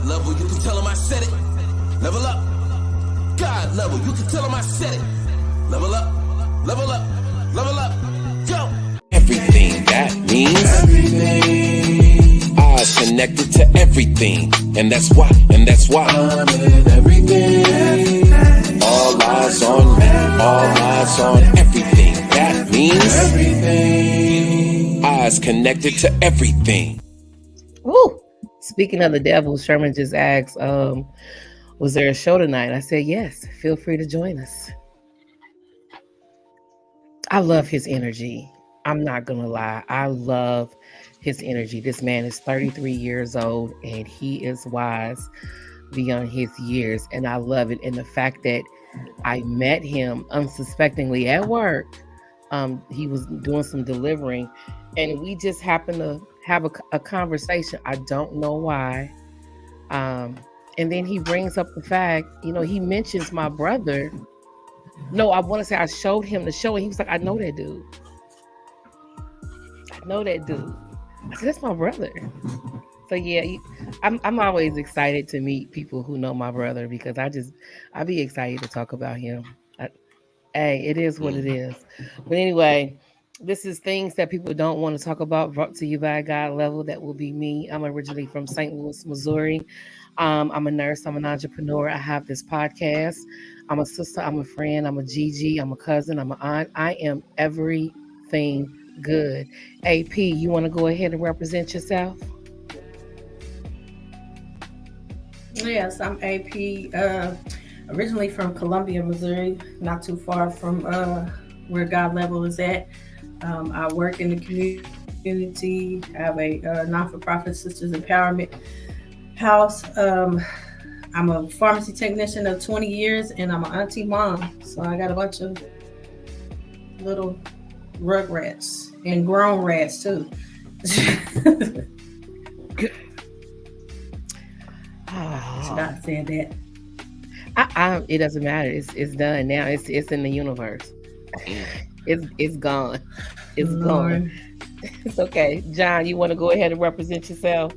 level, you can tell him I said it. Level up. God level, you can tell him I said it. Level up, level up, level up. Yo. Everything that means everything. Eyes connected to everything, and that's why I'm in everything. All eyes on me, all eyes on everything. That means everything. Eyes connected to everything. Woo! Speaking of the devil, Sherman just asked, was there a show tonight? I said yes. Feel free to join us. I love his energy. I'm not gonna lie. I love his energy. This man is 33 years old and he is wise beyond his years. And I love it. And the fact that I met him unsuspectingly at work. He was doing some delivering and we just happened to have a conversation. I don't know why. And then he brings up the fact, he mentions my brother. No, I want to say I showed him the show and he was like, I know that dude. I said, that's my brother. So yeah, I'm always excited to meet people who know my brother because I be excited to talk about him. Hey, it is what it is. But anyway, this is things that people don't want to talk about, brought to you by God Level. That will be me. I'm originally from St. Louis, Missouri. I'm a nurse. I'm an entrepreneur. I have this podcast. I'm a sister. I'm a friend. I'm a Gigi. I'm a cousin. I'm an aunt. I am everything good. AP, you want to go ahead and represent yourself? Yes, I'm AP. Originally from Columbia, Missouri, not too far from where God Level is at. I work in the community. I have a non-for-profit Sisters Empowerment House. I'm a pharmacy technician of 20 years, and I'm an auntie mom. So I got a bunch of little rug rats and grown rats too. Should I say that? It doesn't matter. It's done now. It's in the universe. It's gone. It's gone. It's okay. John, you want to go ahead and represent yourself?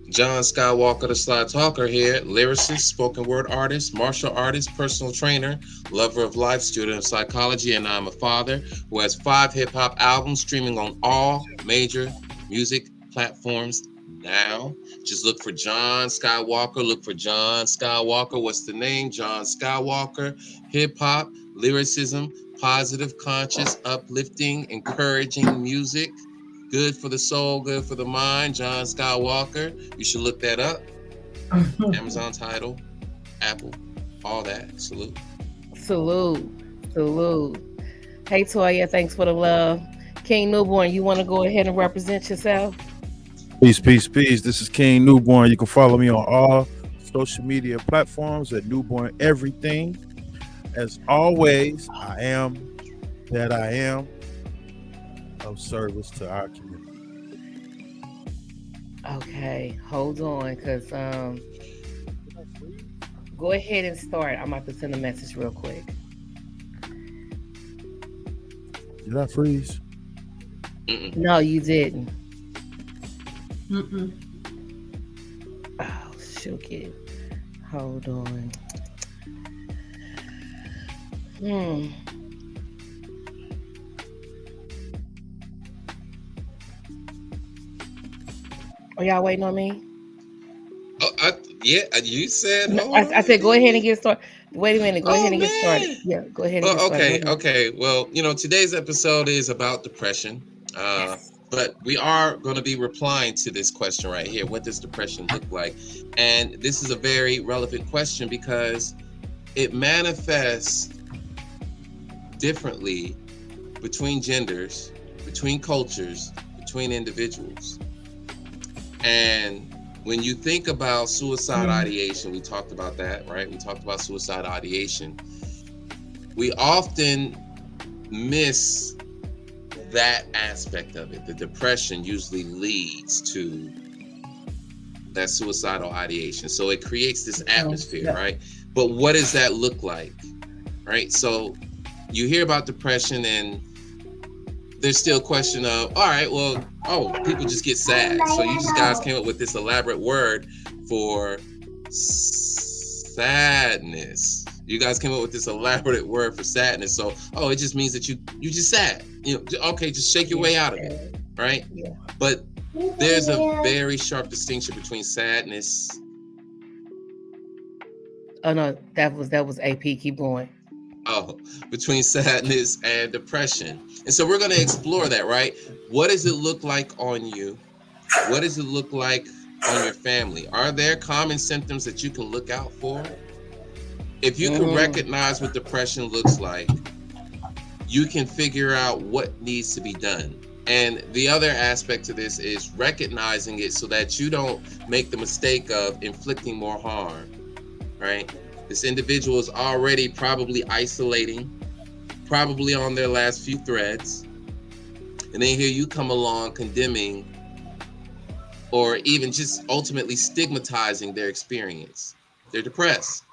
John Skywalker, the Sly Talker here, lyricist, spoken word artist, martial artist, personal trainer, lover of life, student of psychology, and I'm a father who has 5 hip-hop albums streaming on all major music platforms now. Just look for John Skywalker. Look for John Skywalker. What's the name? John Skywalker. Hip-hop, lyricism, positive, conscious, uplifting, encouraging music. Good for the soul, good for the mind. John Skywalker. You should look that up. Amazon Tidal, Apple, all that. Salute. Hey, Toya, thanks for the love. King Newborn, you want to go ahead and represent yourself? Peace. This is King Newborn. You can follow me on all social media platforms at Newborn Everything. As always, I am that I am, of service to our community. Okay, hold on, because go ahead and start. I'm about to send a message real quick. Did I freeze? No, you didn't. Mm-mm. Oh, shook it. Hold on. Are y'all waiting on me? Oh, you said. No, I said go ahead and get started. Wait a minute. Go ahead and get started. Yeah, go ahead and get started. Okay. Well, today's episode is about depression. Yes. But we are going to be replying to this question right here. What does depression look like? And this is a very relevant question because it manifests differently between genders, between cultures, between individuals. And when you think about suicide ideation, we talked about that, right? We talked about suicide ideation. We often miss that aspect of it. The depression usually leads to that suicidal ideation. So it creates this atmosphere, right? But what does that look like, right? So you hear about depression and there's still a question of, all right, people just get sad. So you guys came up with this elaborate word for Sadness. You guys came up with this elaborate word for sadness. So, it just means that you just sad. Okay, just shake your way out of it, right? Yeah. But there's a very sharp distinction between sadness. Oh no, that was AP. Keep going. Between sadness and depression. And so we're going to explore that, right? What does it look like on you? What does it look like on your family? Are there common symptoms that you can look out for? If you can recognize what depression looks like, you can figure out what needs to be done. And the other aspect to this is recognizing it so that you don't make the mistake of inflicting more harm, right? This individual is already probably isolating, probably on their last few threads. And then here you come along condemning or even just ultimately stigmatizing their experience. They're depressed.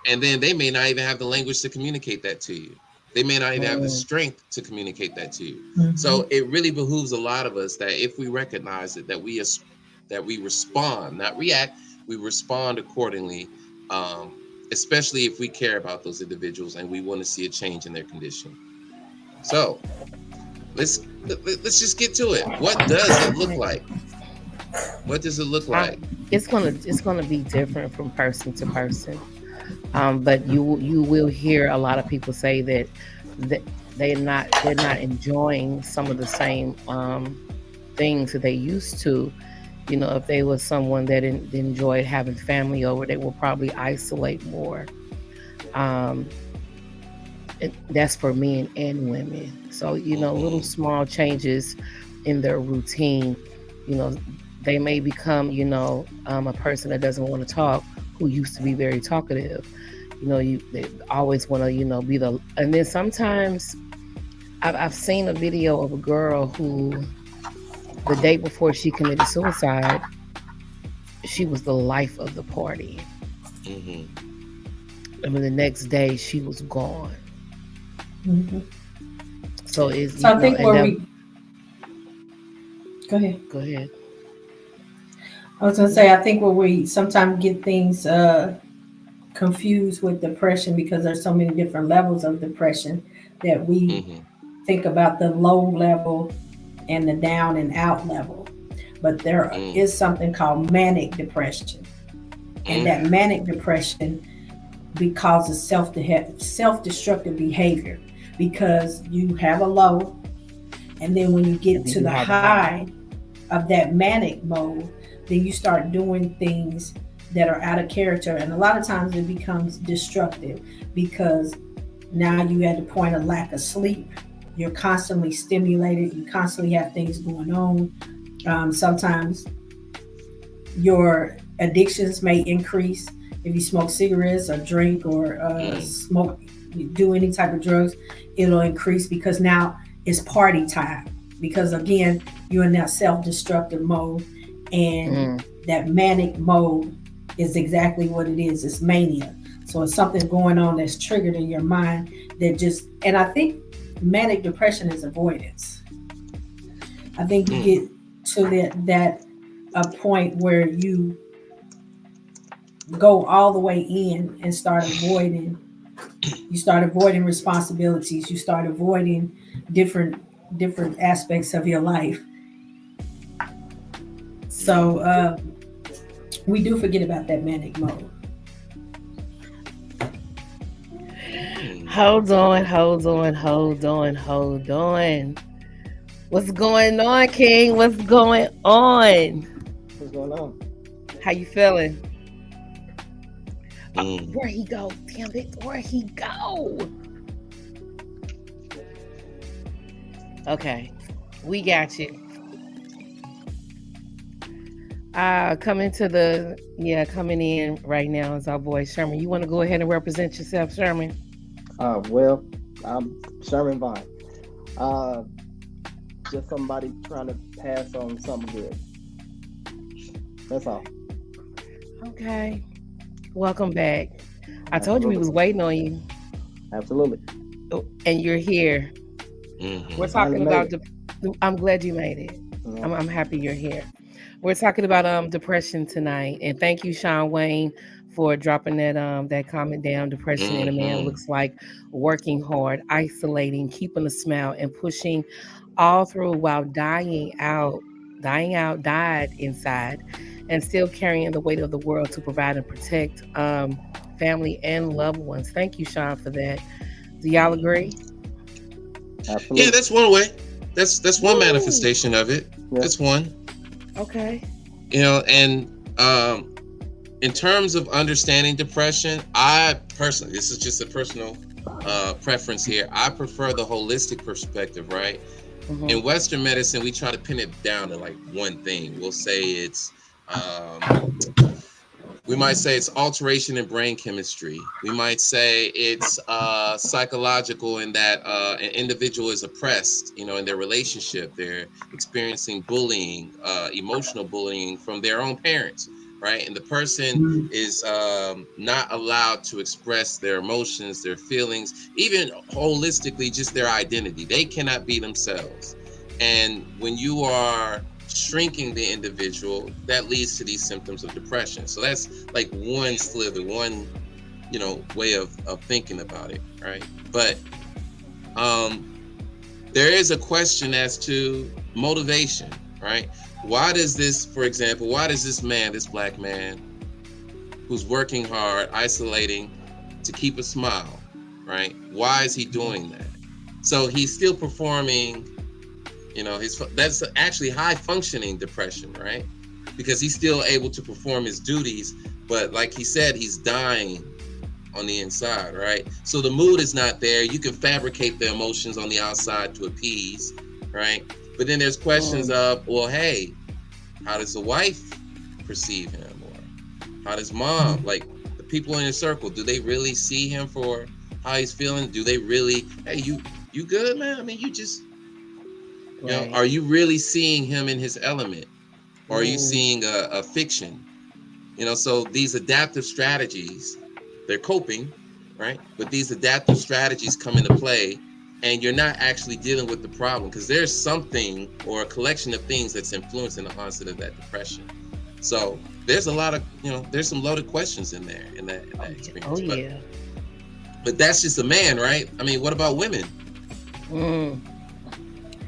And then they may not even have the language to communicate that to you. They may not even have the strength to communicate that to you. Mm-hmm. So it really behooves a lot of us that if we recognize it, that we respond, not react, we respond accordingly, especially if we care about those individuals and we want to see a change in their condition. So let's just get to it. What does it look like? What does it look like? It's gonna be different from person to person. But you will hear a lot of people say that they're not enjoying some of the same things that they used to. If they were someone that enjoyed having family over, they will probably isolate more. That's for men and women. So little small changes in their routine. They may become a person that doesn't want to talk, who used to be very talkative. They always want to be the. And then sometimes I've seen a video of a girl who, the day before she committed suicide, she was the life of the party. Mm-hmm. And then the next day she was gone. Mm-hmm. So I think go ahead. Go ahead. I was going to say, I think where we sometimes get things confused with depression, because there's so many different levels of depression, that we think about the low level and the down and out level. But there is something called manic depression. And that manic depression causes self-destructive behavior, because you have a low, and then when you get to the high of that manic mode, then you start doing things that are out of character. And a lot of times it becomes destructive, because now you at the point of lack of sleep. You're constantly stimulated. You constantly have things going on. Sometimes your addictions may increase. If you smoke cigarettes or drink or do any type of drugs, it'll increase, because now it's party time. Because again, you're in that self-destructive mode. And that manic mode is exactly what it is. It's mania. So it's something going on that's triggered in your mind and I think manic depression is avoidance. I think you get to that a point where you go all the way in and start avoiding responsibilities. You start avoiding different aspects of your life. So we do forget about that manic mode. Hold on. What's going on, King? What's going on? What's going on? How you feeling? Where'd he go? Damn it, where'd he go? Okay, we got you. Coming in right now is our boy Sherman. You want to go ahead and represent yourself, Sherman? Well, I'm Sherman Vine. Just somebody trying to pass on something good. That's all. Okay. Welcome back. I told you we was waiting on you. Absolutely. And you're here. We're talking about. I'm glad you made it. I'm happy you're here. We're talking about depression tonight, and thank you, Sean Wayne, for dropping that comment down. Depression in a man Mhm. looks like working hard, isolating, keeping a smile, and pushing all through while died inside, and still carrying the weight of the world to provide and protect family and loved ones. Thank you, Sean, for that. Do y'all agree? Yeah, Absolutely. that's one way. That's one Woo! manifestation of it. Yeah. That's one. Okay. And in terms of understanding depression, I personally, this is just a personal preference here. I prefer the holistic perspective, right? Mhm. In Western medicine, we try to pin it down to like one thing. We'll say it's um, we might say it's alteration in brain chemistry. We might say it's psychological in that an individual is oppressed, in their relationship. They're experiencing bullying, emotional bullying from their own parents, right? And the person Mm. is not allowed to express their emotions, their feelings, even holistically, just their identity. They cannot be themselves. And when you are shrinking the individual, that leads to these symptoms of depression. So that's like one slither, one way of thinking about it, right? But there is a question as to motivation, right? Why does this, for example, why does this man, this black man who's working hard, isolating to keep a smile, right? Why is he doing that? So he's still performing, that's actually high functioning depression, right? Because he's still able to perform his duties, but like he said, he's dying on the inside, right? So the mood is not there. You can fabricate the emotions on the outside to appease, right? But then there's questions of, well, hey, how does the wife perceive him? Or how does mom, like the people in his circle, do they really see him for how he's feeling? Do they really, hey, you good, man? I mean, you just, Right. are you really seeing him in his element? Or are you Mm. seeing a fiction? So these adaptive strategies, they're coping, right? But these adaptive strategies come into play, and you're not actually dealing with the problem because there's something or a collection of things that's influencing the onset of that depression. So there's a lot of, there's some loaded questions in there in that experience. Oh yeah. But that's just a man, right? I mean, what about women? Mm.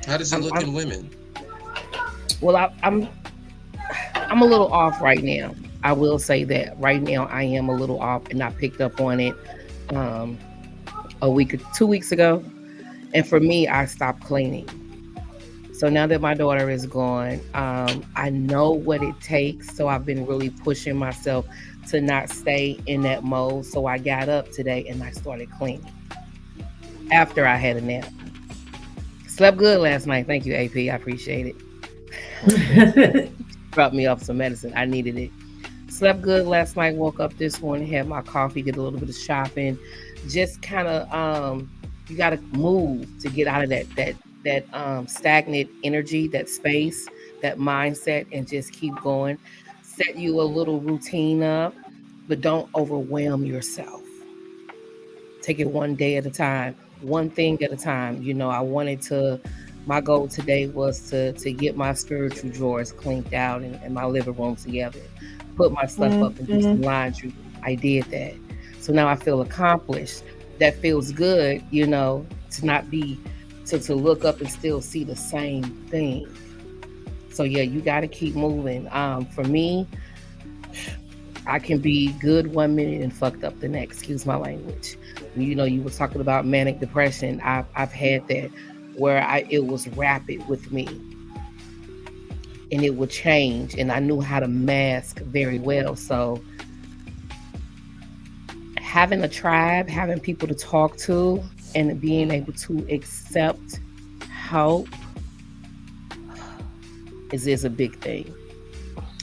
How does it look I'm- in women? Well, I'm a little off right now. I will say that right now I am a little off, and I picked up on it a week or 2 weeks ago. And for me, I stopped cleaning. So now that my daughter is gone, I know what it takes. So I've been really pushing myself to not stay in that mode. So I got up today and I started cleaning after I had a nap. Slept good last night. Thank you, AP. I appreciate it. Brought me up some medicine. I needed it. Slept good last night. Woke up this morning, had my coffee, did a little bit of shopping. Just kind of, you got to move to get out of that stagnant energy, that space, that mindset, and just keep going. Set you a little routine up, but don't overwhelm yourself. Take it one day at a time, one thing at a time. My goal today was to get my spiritual drawers cleaned out and my living room together, put my stuff up and do some laundry. I did that. So now I feel accomplished. That feels good, to not be, to look up and still see the same thing. So yeah, you got to keep moving. For me, I can be good 1 minute and fucked up the next. Excuse my language. You were talking about manic depression. I've had that where it was rapid with me, and it would change, and I knew how to mask very well. So having a tribe, having people to talk to, and being able to accept help is a big thing.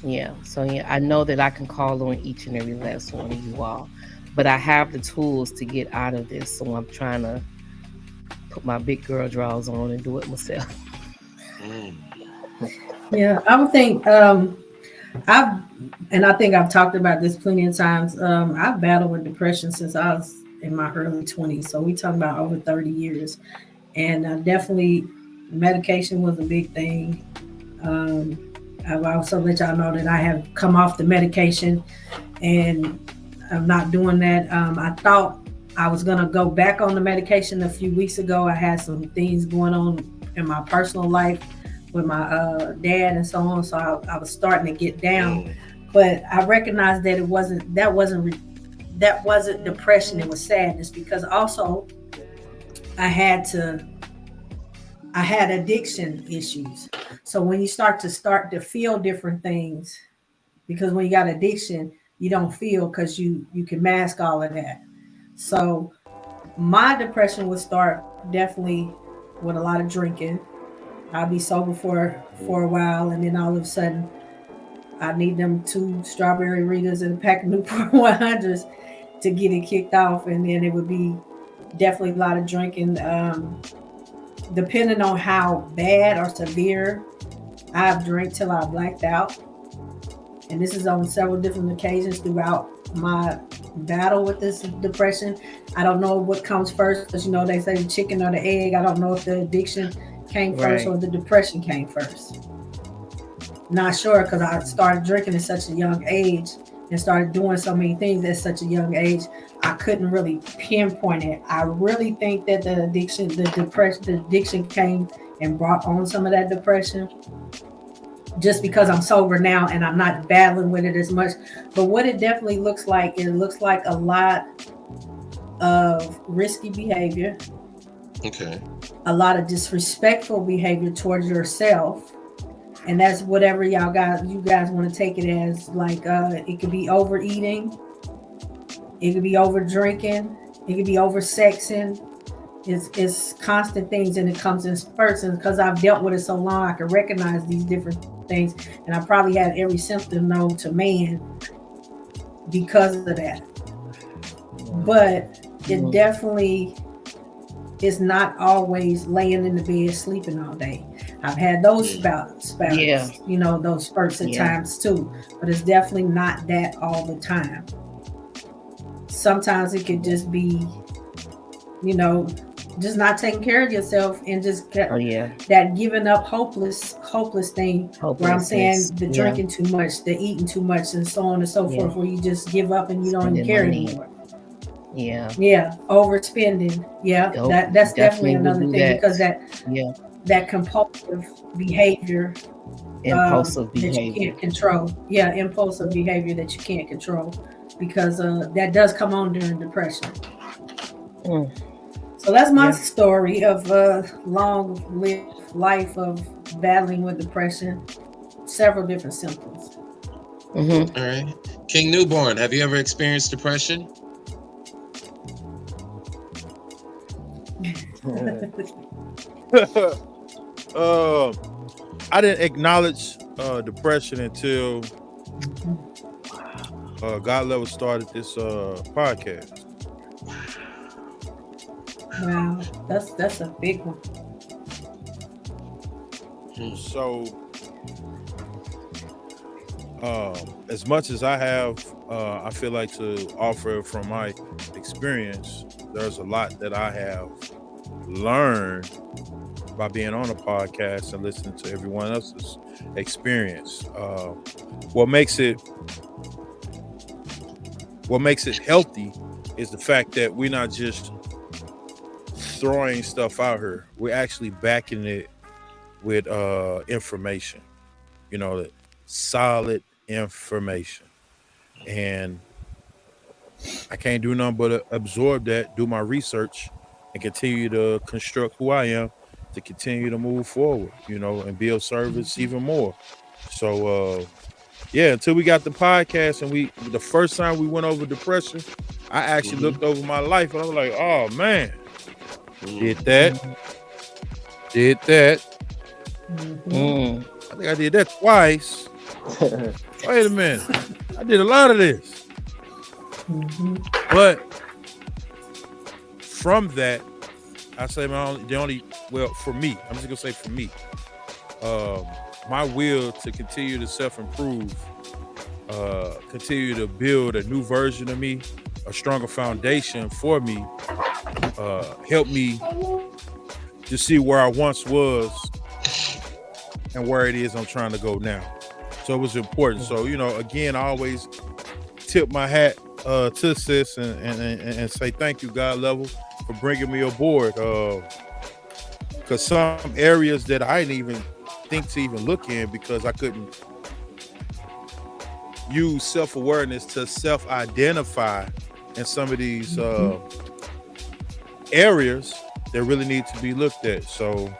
Yeah. So yeah, I know that I can call on each and every last one of you all, but I have the tools to get out of this. So I'm trying to put my big girl drawers on and do it myself. Yeah, I would think I think I've talked about this plenty of times. I've battled with depression since I was in my early 20s. So we talking about over 30 years. And definitely medication was a big thing. I've also let y'all know that I have come off the medication, and I'm not doing that. I thought I was gonna go back on the medication a few weeks ago. I had some things going on in my personal life with my dad and so on, so I was starting to get down. But I recognized that that wasn't depression. It was sadness, because also I had addiction issues. So when you start to feel different things, because when you got addiction, you don't feel, because you can mask all of that. So my depression would start definitely with a lot of drinking. I'll be sober for a while, and then all of a sudden I need them 2 strawberry Ritas and a pack of Newport 100s to get it kicked off. And then it would be definitely a lot of drinking. Depending on how bad or severe I've drank till I blacked out. And this is on several different occasions throughout my battle with this depression. I don't know what comes first, because they say the chicken or the egg. I don't know if the addiction came first or the depression came first. Not sure, because I started drinking at such a young age and started doing so many things at such a young age. I couldn't really pinpoint it. I really think that the addiction came and brought on some of that depression, just because I'm sober now and I'm not battling with it as much. But what it definitely looks like, it looks like a lot of risky behavior. Okay. A lot of disrespectful behavior towards yourself. And that's whatever you guys want to take it as. Like, it could be overeating. It could be over drinking. It could be over sexing. It's constant things, and it comes in spurts. And because I've dealt with it so long, I can recognize these different things. And I probably had every symptom known to man because of that. But it definitely is not always laying in the bed sleeping all day. I've had those spouts, those spurts at times too. But it's definitely not that all the time. Sometimes it could just be, just not taking care of yourself, and just that giving up hopeless thing, where I'm saying the drinking too much, the eating too much, and so on and so forth, where you just give up and you don't even care anymore. Yeah, overspending. That's definitely another thing, because that compulsive behavior, impulsive behavior that you can't control. Impulsive behavior that you can't control, because that does come on during depression. So that's my story of a long-lived life of battling with depression, several different symptoms. All right. King Newborn, have you ever experienced depression? I didn't acknowledge depression until God Level started this podcast. Wow, that's a big one. So, as much as I have, I feel like to offer from my experience, there's a lot that I have learned by being on a podcast and listening to everyone else's experience. What makes it healthy is the fact that we're not just throwing stuff out here. We're actually backing it with information, solid information. And I can't do nothing but absorb that, do my research, and continue to construct who I am, to continue to move forward, and build service even more. So, until we got the podcast, and the first time we went over depression, I actually looked over my life, and I was like, oh man, did that. I think I did that twice. Wait a minute, I did a lot of this. But from that, I say for me, I'm just gonna say for me, my will to continue to self-improve, continue to build a new version of me, a stronger foundation for me, helped me to see where I once was and where it is I'm trying to go now. So it was important. So, again, I always tip my hat to sis and say thank you, God level, for bringing me aboard. Because some areas that I didn't even think to even look in because I couldn't use self-awareness to self-identify in some of these areas that really need to be looked at. So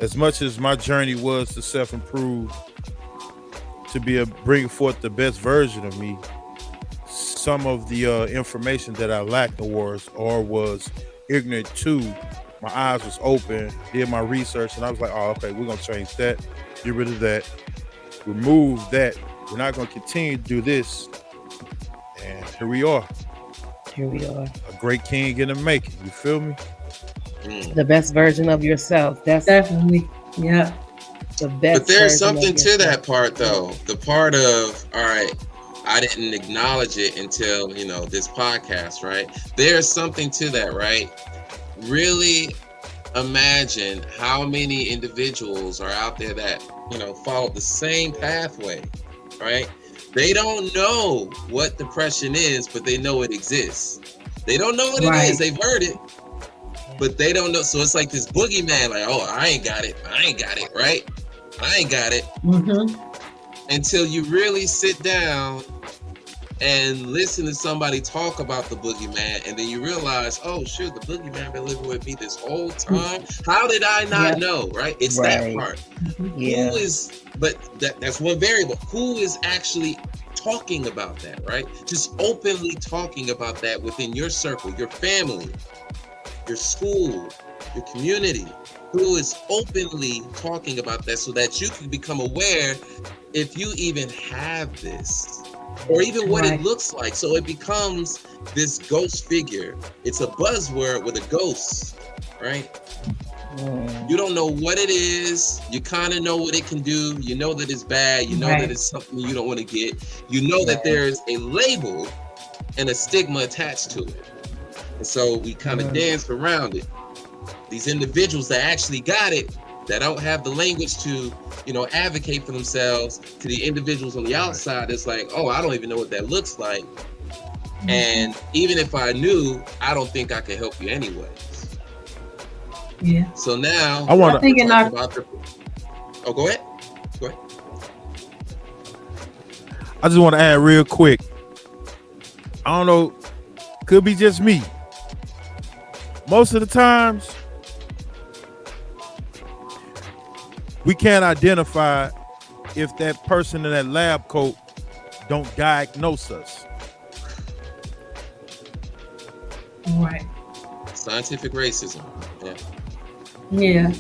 as much as my journey was to self-improve, to bring forth the best version of me, some of the information that I lacked or was ignorant to, my eyes was open, did my research, and I was like, oh, okay, we're gonna change that, get rid of that, remove that. We're not gonna continue to do this. And here we are. Here we are. A great king in the making. You feel me? The best version of yourself. That's Definitely. Yeah. the best. But there's version of something to yourself. that part, though. The part of, all right, I didn't acknowledge it until, this podcast, right? There's something to that, right? Really imagine how many individuals are out there that, follow the same pathway, right? They don't know what depression is, but they know it exists. They don't know what it is. They've heard it, but they don't know. So it's like this boogeyman, like, oh, I ain't got it, right? I ain't got it. Until you really sit down and listen to somebody talk about the boogeyman, and then you realize, oh shoot, the boogeyman been living with me this whole time. How did I not know, right? It's that part. Yeah. That's one variable. Who is actually talking about that, right? Just openly talking about that within your circle, your family, your school, your community. Who is openly talking about that so that you can become aware if you even have this, or even what it looks like. So it becomes this ghost figure. It's a buzzword with a ghost, right? You don't know what it is. You kind of know what it can do. You know that it's bad. You know that it's something you don't want to get. You know that there's a label and a stigma attached to it. And so we kind of dance around it. These individuals that actually got it, that don't have the language to, advocate for themselves, to the individuals on the outside, it's like, oh, I don't even know what that looks like. And even if I knew, I don't think I could help you anyway. Yeah. So now I want to talk about go ahead. I just want to add real quick. I don't know, could be just me. Most of the times, we can't identify if that person in that lab coat don't diagnose us. Right. Scientific racism. Yeah.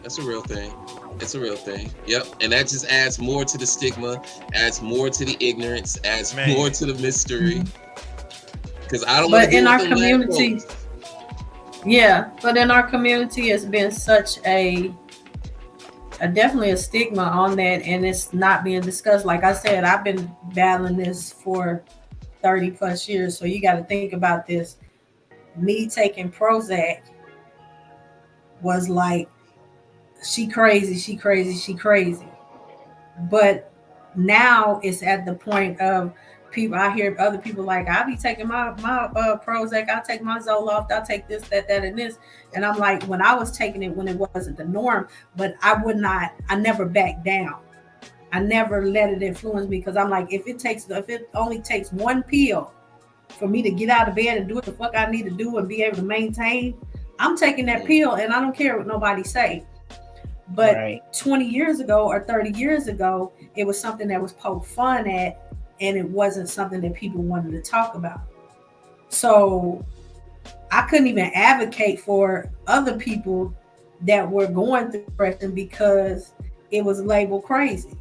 That's a real thing. It's a real thing. Yep. And that just adds more to the stigma, adds more to the ignorance, adds more to the mystery. Because I don't want to. But in our community, but in our community, it's been such a definitely a stigma on that, and it's not being discussed. Like I said, I've been battling this for 30 plus years. So you got to think about this. Me taking Prozac was like, she crazy. But now it's at the point of people. I hear other people like, I'll be taking my Prozac, I'll take my Zoloft, I'll take this, that, and this. And I'm like, when I was taking it when it wasn't the norm, but I never backed down. I never let it influence me, because I'm like, if it only takes one pill for me to get out of bed and do what the fuck I need to do and be able to maintain, I'm taking that pill, and I don't care what nobody say. But 20 years ago or 30 years ago, it was something that was poked fun at, and it wasn't something that people wanted to talk about. So I couldn't even advocate for other people that were going through depression because it was labeled crazy.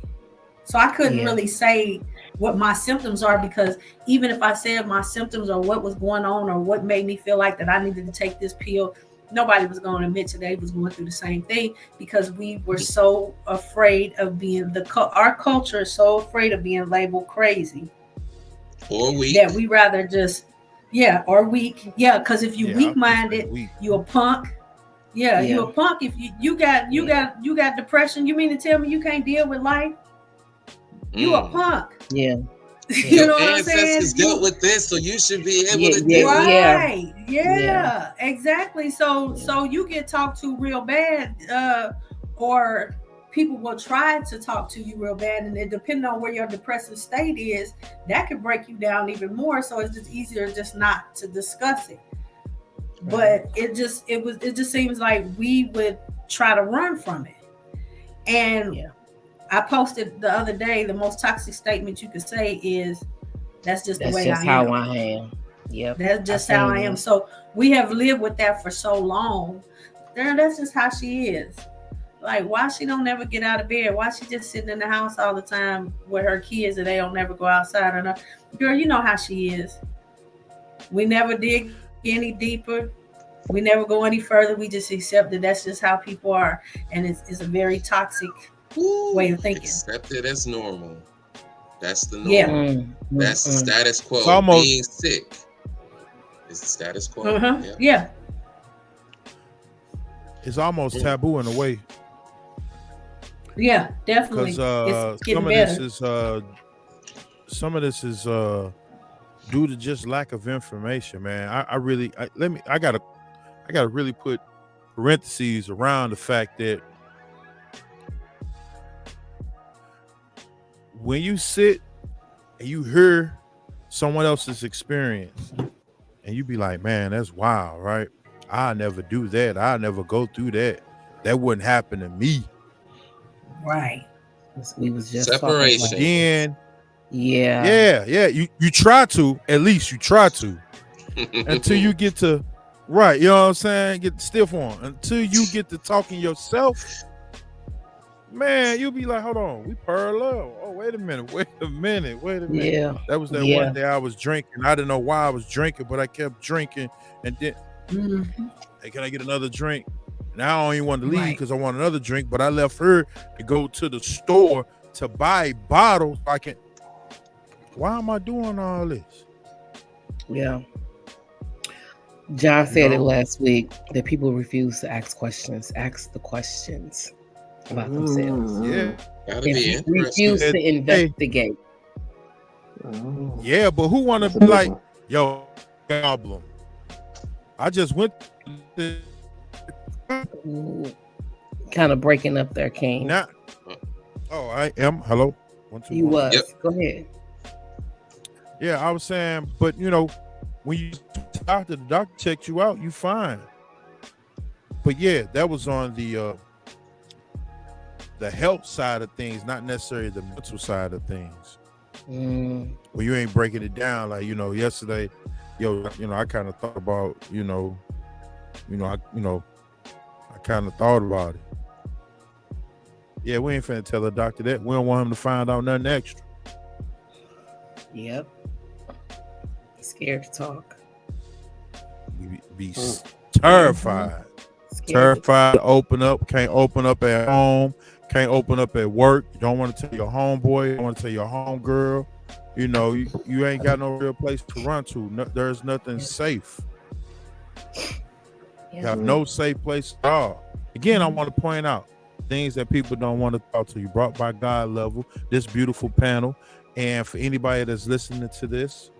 So I couldn't really say what my symptoms are, because even if I said my symptoms or what was going on or what made me feel like that I needed to take this pill, nobody was going to admit to they was going through the same thing, because we were so afraid of being our culture is so afraid of being labeled crazy or weak that we rather just or weak. Because if you weak-minded, you a punk. You a punk. If you got depression, you mean to tell me you can't deal with life? You a punk. You know what I'm ancestors saying? dealt with this, so you should be able Yeah, to do yeah, it. yeah. Right. Yeah, exactly. So you get talked to real bad, or people will try to talk to you real bad, and it depending on where your depressive state is, that could break you down even more. So it's just easier just not to discuss it. But it just seems like we would try to run from it. And Yeah. I posted the other day, the most toxic statement you could say is, that's just That's the way just I how am. I am. Yep. That's just I how seen I am. that. So we have lived with that for so long. That's just how she is. Like, why she don't never get out of bed? Why she just sitting in the house all the time with her kids and they don't never go outside? Or no. Girl, you know how she is. We never dig any deeper. We never go any further. We just accept that that's just how people are. And it's a very toxic way of thinking. Accept it as normal. That's the norm. Yeah. That's the status quo. It's almost- Being sick is the status quo. Uh-huh. Yeah. It's almost taboo in a way, Yeah, definitely. because It's getting better. some of this is due to just lack of information, man. I gotta really put parentheses around the fact that when you sit and you hear someone else's experience and you be like, man, that's wild, right? I never do that. I never go through that. That wouldn't happen to me. Right. We was just Separation. talking about- Again, Yeah. yeah. You try to, at least you try to, until you get to, right, you know what I'm saying? Get the stiff on. Until you get to talking yourself, man, you'll be like, hold on, we parallel. Oh, wait a minute. Yeah. That was that Yeah. one day I was drinking. I didn't know why I was drinking, but I kept drinking. And then, Mhm. hey, can I get another drink? And I don't even want to leave Right. because I want another drink, but I left her to go to the store to buy bottles. Why am I doing all this? Yeah. John said You it know? last week that people refuse to ask questions. Ask the questions about themselves. Yeah. Gotta be If you interesting. refuse to Hey. investigate. Yeah, but who want to be like, yo, problem? I just went to Kind of breaking up there, King. now. Oh, I am. Hello. 1, 2, You 1. was. Yep. Go ahead. Yeah, I was saying, but you know, when you the doctor checked you out, you fine. But yeah, that was on the health side of things, not necessarily the mental side of things. Mm, Well, you ain't breaking it down like, you know, yesterday, I kind of thought about, I kind of thought about it. Yeah, we ain't finna tell the doctor that. We don't want him to find out nothing extra. yep. Scared to talk. We be terrified. Scared. Terrified to open up. Can't open up at home. Can't open up at work. You don't want to tell your homeboy. You don't want to tell your homegirl. You know, you ain't got no real place to run to. No, there's nothing safe. You have no safe place at all. Again, I want to point out things that people don't want to talk to you. Brought by God Level, this beautiful panel. And for anybody that's listening to this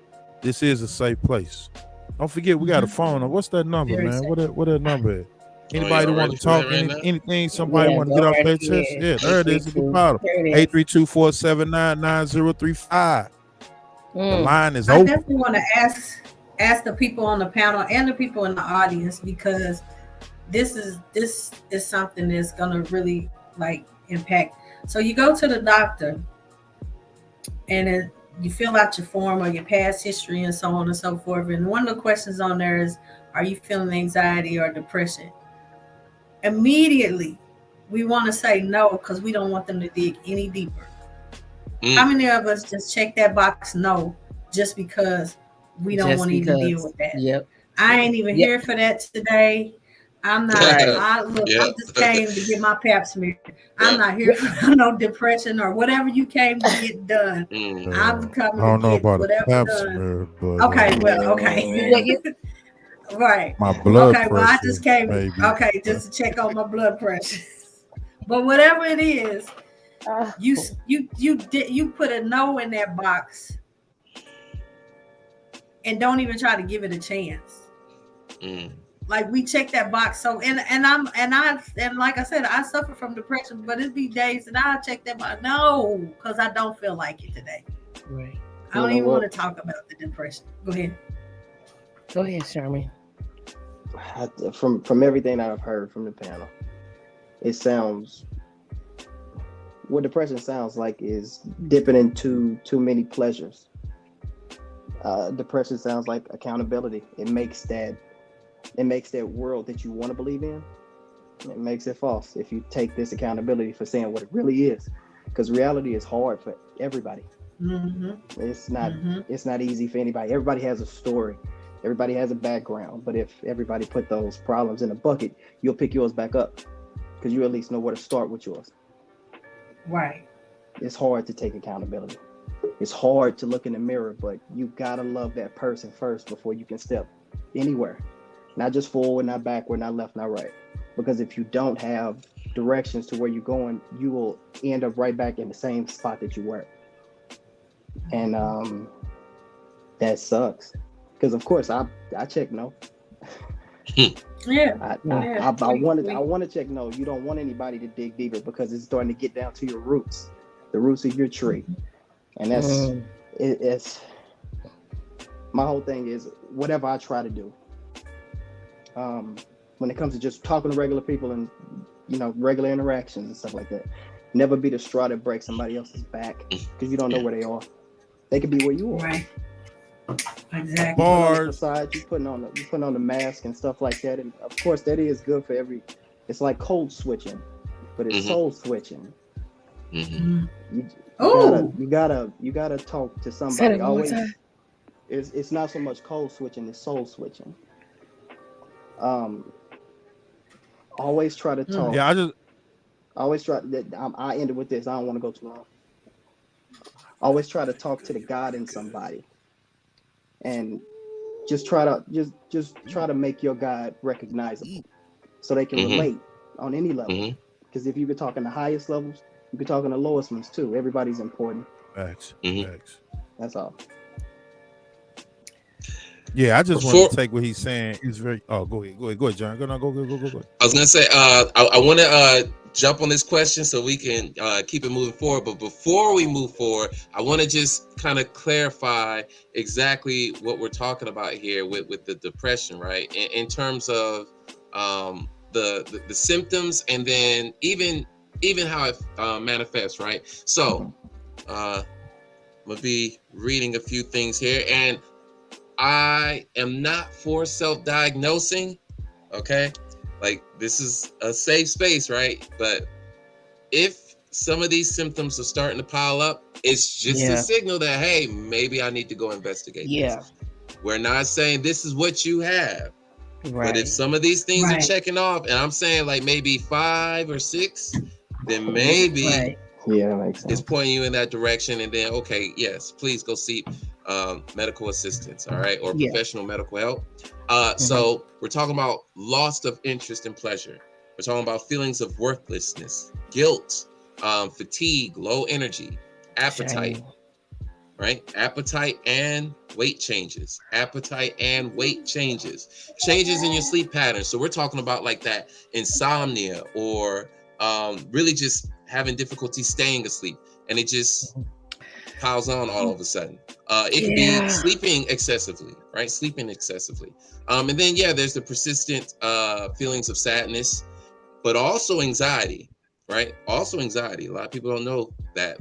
is a safe place. Don't forget, we got a phone. What's that number, Very man? safe. What that number is? Anybody y'all want ready to for talk? that right now? Anything somebody Yeah, want to go get off right their ahead. chest? Yeah, there it is at the bottom. There it is. 832-479-9035. The Mm, line is I open. definitely want to ask the people on the panel and the people in the audience, because this is something that's gonna really like impact. So you go to the doctor and you fill out your form or your past history and so on and so forth. And one of the questions on there is, are you feeling anxiety or depression? Immediately, we want to say no because we don't want them to dig any deeper. How many of us just check that box no just because we don't just want to even deal because. with that? Yep. I ain't even Yep. here for that today. I'm not. Right. I Yep. just came to get my pap smear. I'm Yep. not here for no depression or whatever you came to get done. I'm coming I don't to know get about a whatever pap done. smear, but Okay, well, okay. Well, you- Right. my blood Okay, pressure. well, I just came. maybe. Okay, just to check on my blood pressure. But whatever it is, you put a no in that box and don't even try to give it a chance. Mm. Like we check that box. So and like I said, I suffer from depression, but it be days that I check that box. No, because I don't feel like it today. Right. I don't You know even what? want to talk about the depression. Go ahead. Go ahead, Sherman. From everything that I've heard from the panel, it sounds, what depression sounds like is dipping into too many pleasures. Depression sounds like accountability. It makes that world that you want to believe in, it makes it false if you take this accountability for saying what it really is, because reality is hard for everybody. Mm-hmm. It's not Mm-hmm. it's not easy for anybody. Everybody has a story, everybody has a background, but if everybody put those problems in a bucket, you'll pick yours back up because you at least know where to start with yours. Right. It's hard to take accountability. It's hard to look in the mirror, but you gotta love that person first before you can step anywhere. Not just forward, not backward, not left, not right. Because if you don't have directions to where you're going, you will end up right back in the same spot that you were. And that sucks. Because of course I check no. Yeah. I Yeah. want to check no. You don't want anybody to dig deeper because it's starting to get down to your roots, the roots of your tree. And that's it's my whole thing is whatever I try to do. When it comes to just talking to regular people and regular interactions and stuff like that, never be the straw that breaks somebody else's back because you don't know where they are. They could be where you are. Right. Exactly. Bars. Besides, you putting on the mask and stuff like that, and of course that is good for every. It's like code switching, but it's soul switching. Mm-hmm. You gotta talk to somebody. Say that one more Always, time. it's not so much code switching; it's soul switching. Always try to talk. Yeah, Always try that. I ended with this. I don't want to go too long. Always try to talk to the God in somebody, and just try to make your God recognizable, so they can relate on any level. Because if you could talk in the highest levels, you could talk in the lowest ones too. Everybody's important. facts. That's all. Yeah, I just want to take what he's saying. He's very. Oh, go ahead, John. Go. I was gonna say, I want to jump on this question so we can keep it moving forward. But before we move forward, I want to just kind of clarify exactly what we're talking about here with the depression, right? In terms of the symptoms, and then even how it manifests, right? So I'm gonna be reading a few things here, and I am not for self-diagnosing, okay? Like, this is a safe space, right? But if some of these symptoms are starting to pile up, it's just a signal that, hey, maybe I need to go investigate this. We're not saying this is what you have. Right. But if some of these things are checking off, and I'm saying like maybe 5 or 6, then maybe that makes sense. It's pointing you in that direction. And then, okay, yes, please go seek medical assistance, all right, or professional medical help. So we're talking about loss of interest and pleasure. We're talking about feelings of worthlessness, guilt, fatigue, low energy, appetite, right? Appetite and weight changes, changes in your sleep patterns. So we're talking about like that insomnia, or really just having difficulty staying asleep, and it just piles on all of a sudden. It could be sleeping excessively, right? And then, there's the persistent feelings of sadness, but also anxiety, right? A lot of people don't know that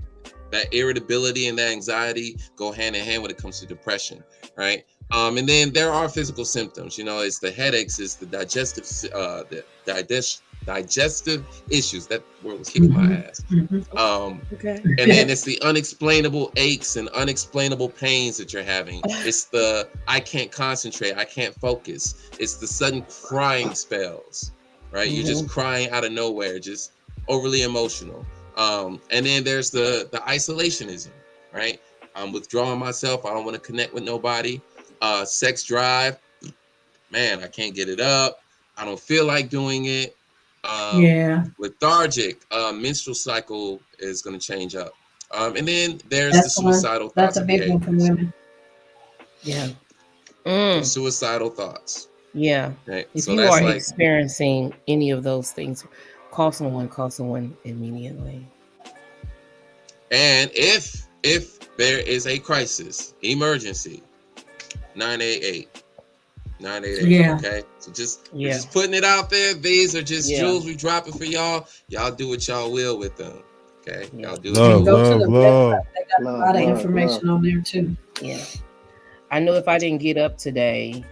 irritability and that anxiety go hand in hand when it comes to depression, right? And then there are physical symptoms. It's the headaches, it's the digestive issues. That word was kicking my ass. And then it's the unexplainable aches and unexplainable pains that you're having. It's the I can't concentrate, I can't focus. It's the sudden crying spells, right? You're just crying out of nowhere, just overly emotional. And then there's the isolationism, right? I'm withdrawing myself. I don't want to connect with nobody. Sex drive, man, I can't get it up. I don't feel like doing it. Lethargic, menstrual cycle is going to change up. And then there's the suicidal thoughts. That's a big one for women. and Mm, suicidal thoughts. yeah. Right. If So you that's are like, experiencing any of those things, call someone immediately. and if there is a crisis, emergency, 988. 988. Yeah. Okay. So we're Yeah. just putting it out there. These are just Yeah. jewels we dropping for y'all. Y'all do what y'all will with them. Okay. Yeah. Y'all do Love, And go to the love, love. website. They got a lot of information on there too. Yeah. I knew if I didn't get up today,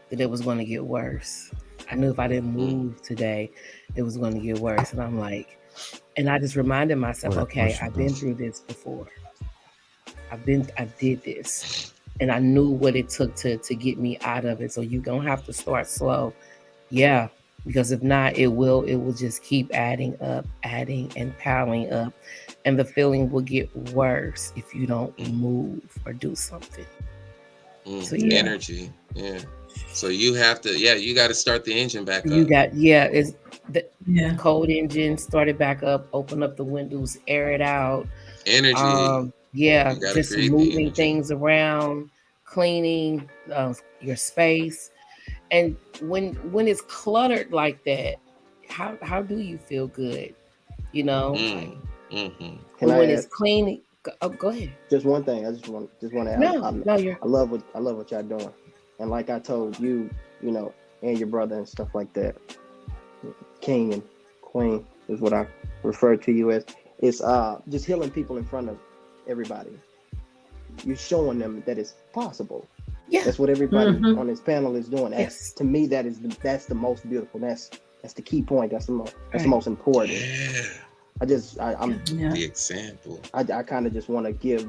that it was going to get worse. I knew if I didn't move today, it was going to get worse. And I'm like, and I just reminded myself, okay, I've been through this before. I did this, and I knew what it took to get me out of it. So you're gonna have to start slow, yeah, because if not, it will just keep adding and piling up, and the feeling will get worse if you don't move or do something. So yeah. Energy. Yeah. So you have to, you got to start the engine back up. It's the Yeah. cold engine, start it back up, open up the windows, air it out. Energy. Just moving things around, cleaning your space. And when it's cluttered like that, how do you feel good? You know, when it's clean. Go ahead. Just one thing. I just want to add. I love what y'all doing, and like I told you, and your brother and stuff like that. King and Queen is what I refer to you as. It's just healing people in front of everybody. You're showing them that it's possible. Yeah. That's what everybody on this panel is doing. To me, that's the most beautiful. That's the key point. That's the most important. Yeah. I'm the example. I kind of just want to give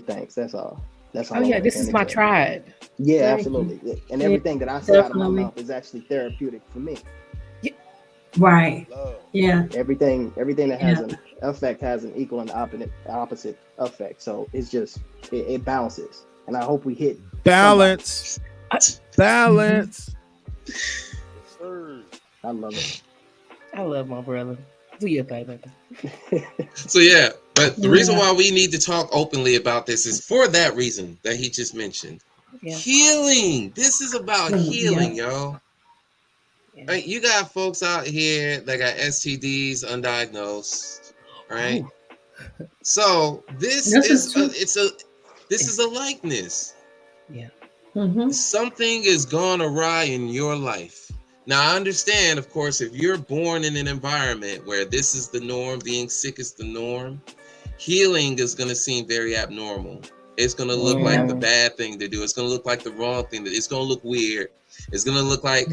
thanks. That's all. That's all. Oh yeah, this is my tribe. Yeah, absolutely. And everything that I say out of my mouth is actually therapeutic for me. Right. Yeah. Everything that has an effect has an equal and opposite effect. So it's just it balances. And I hope we hit balance. Balance. I love it. I love my brother. Do your thing, baby. So yeah, but the reason why we need to talk openly about this is for that reason that he just mentioned. Yeah. Healing. This is about healing, y'all. Yeah. Right? You got folks out here that got STDs undiagnosed, right? Oh. So this is a likeness. Yeah. Something is gone awry in your life. Now, I understand, of course, if you're born in an environment where this is the norm, being sick is the norm, healing is going to seem very abnormal. It's going to look like the bad thing to do. It's going to look like the wrong thing. It's going to look weird. It's going to look like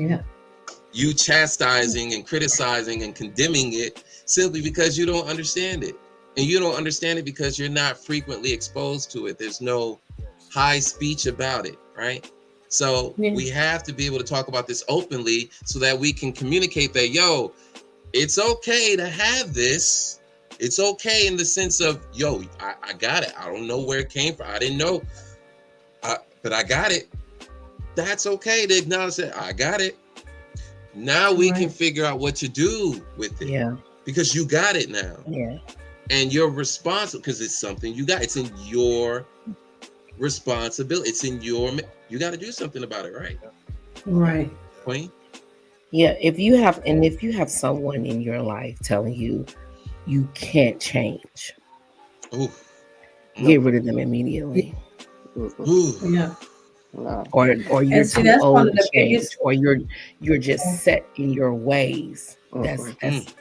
you chastising and criticizing and condemning it simply because you don't understand it. And you don't understand it because you're not frequently exposed to it. There's no high speech about it, right? So we have to be able to talk about this openly so that we can communicate that, it's okay to have this. It's okay in the sense of, I got it. I don't know where it came from. I didn't know, but I got it. That's okay to acknowledge that I got it. Now we can figure out what to do with it. Yeah. Because you got it now. Yeah. And you're responsible because it's something you got. It's in your responsibility. It's in you got to do something about it, right? Right. Queen? Yeah, if you have someone in your life telling you you can't change, get rid of them immediately. Yeah. Or you're too old to change, or you're just set in your ways. That's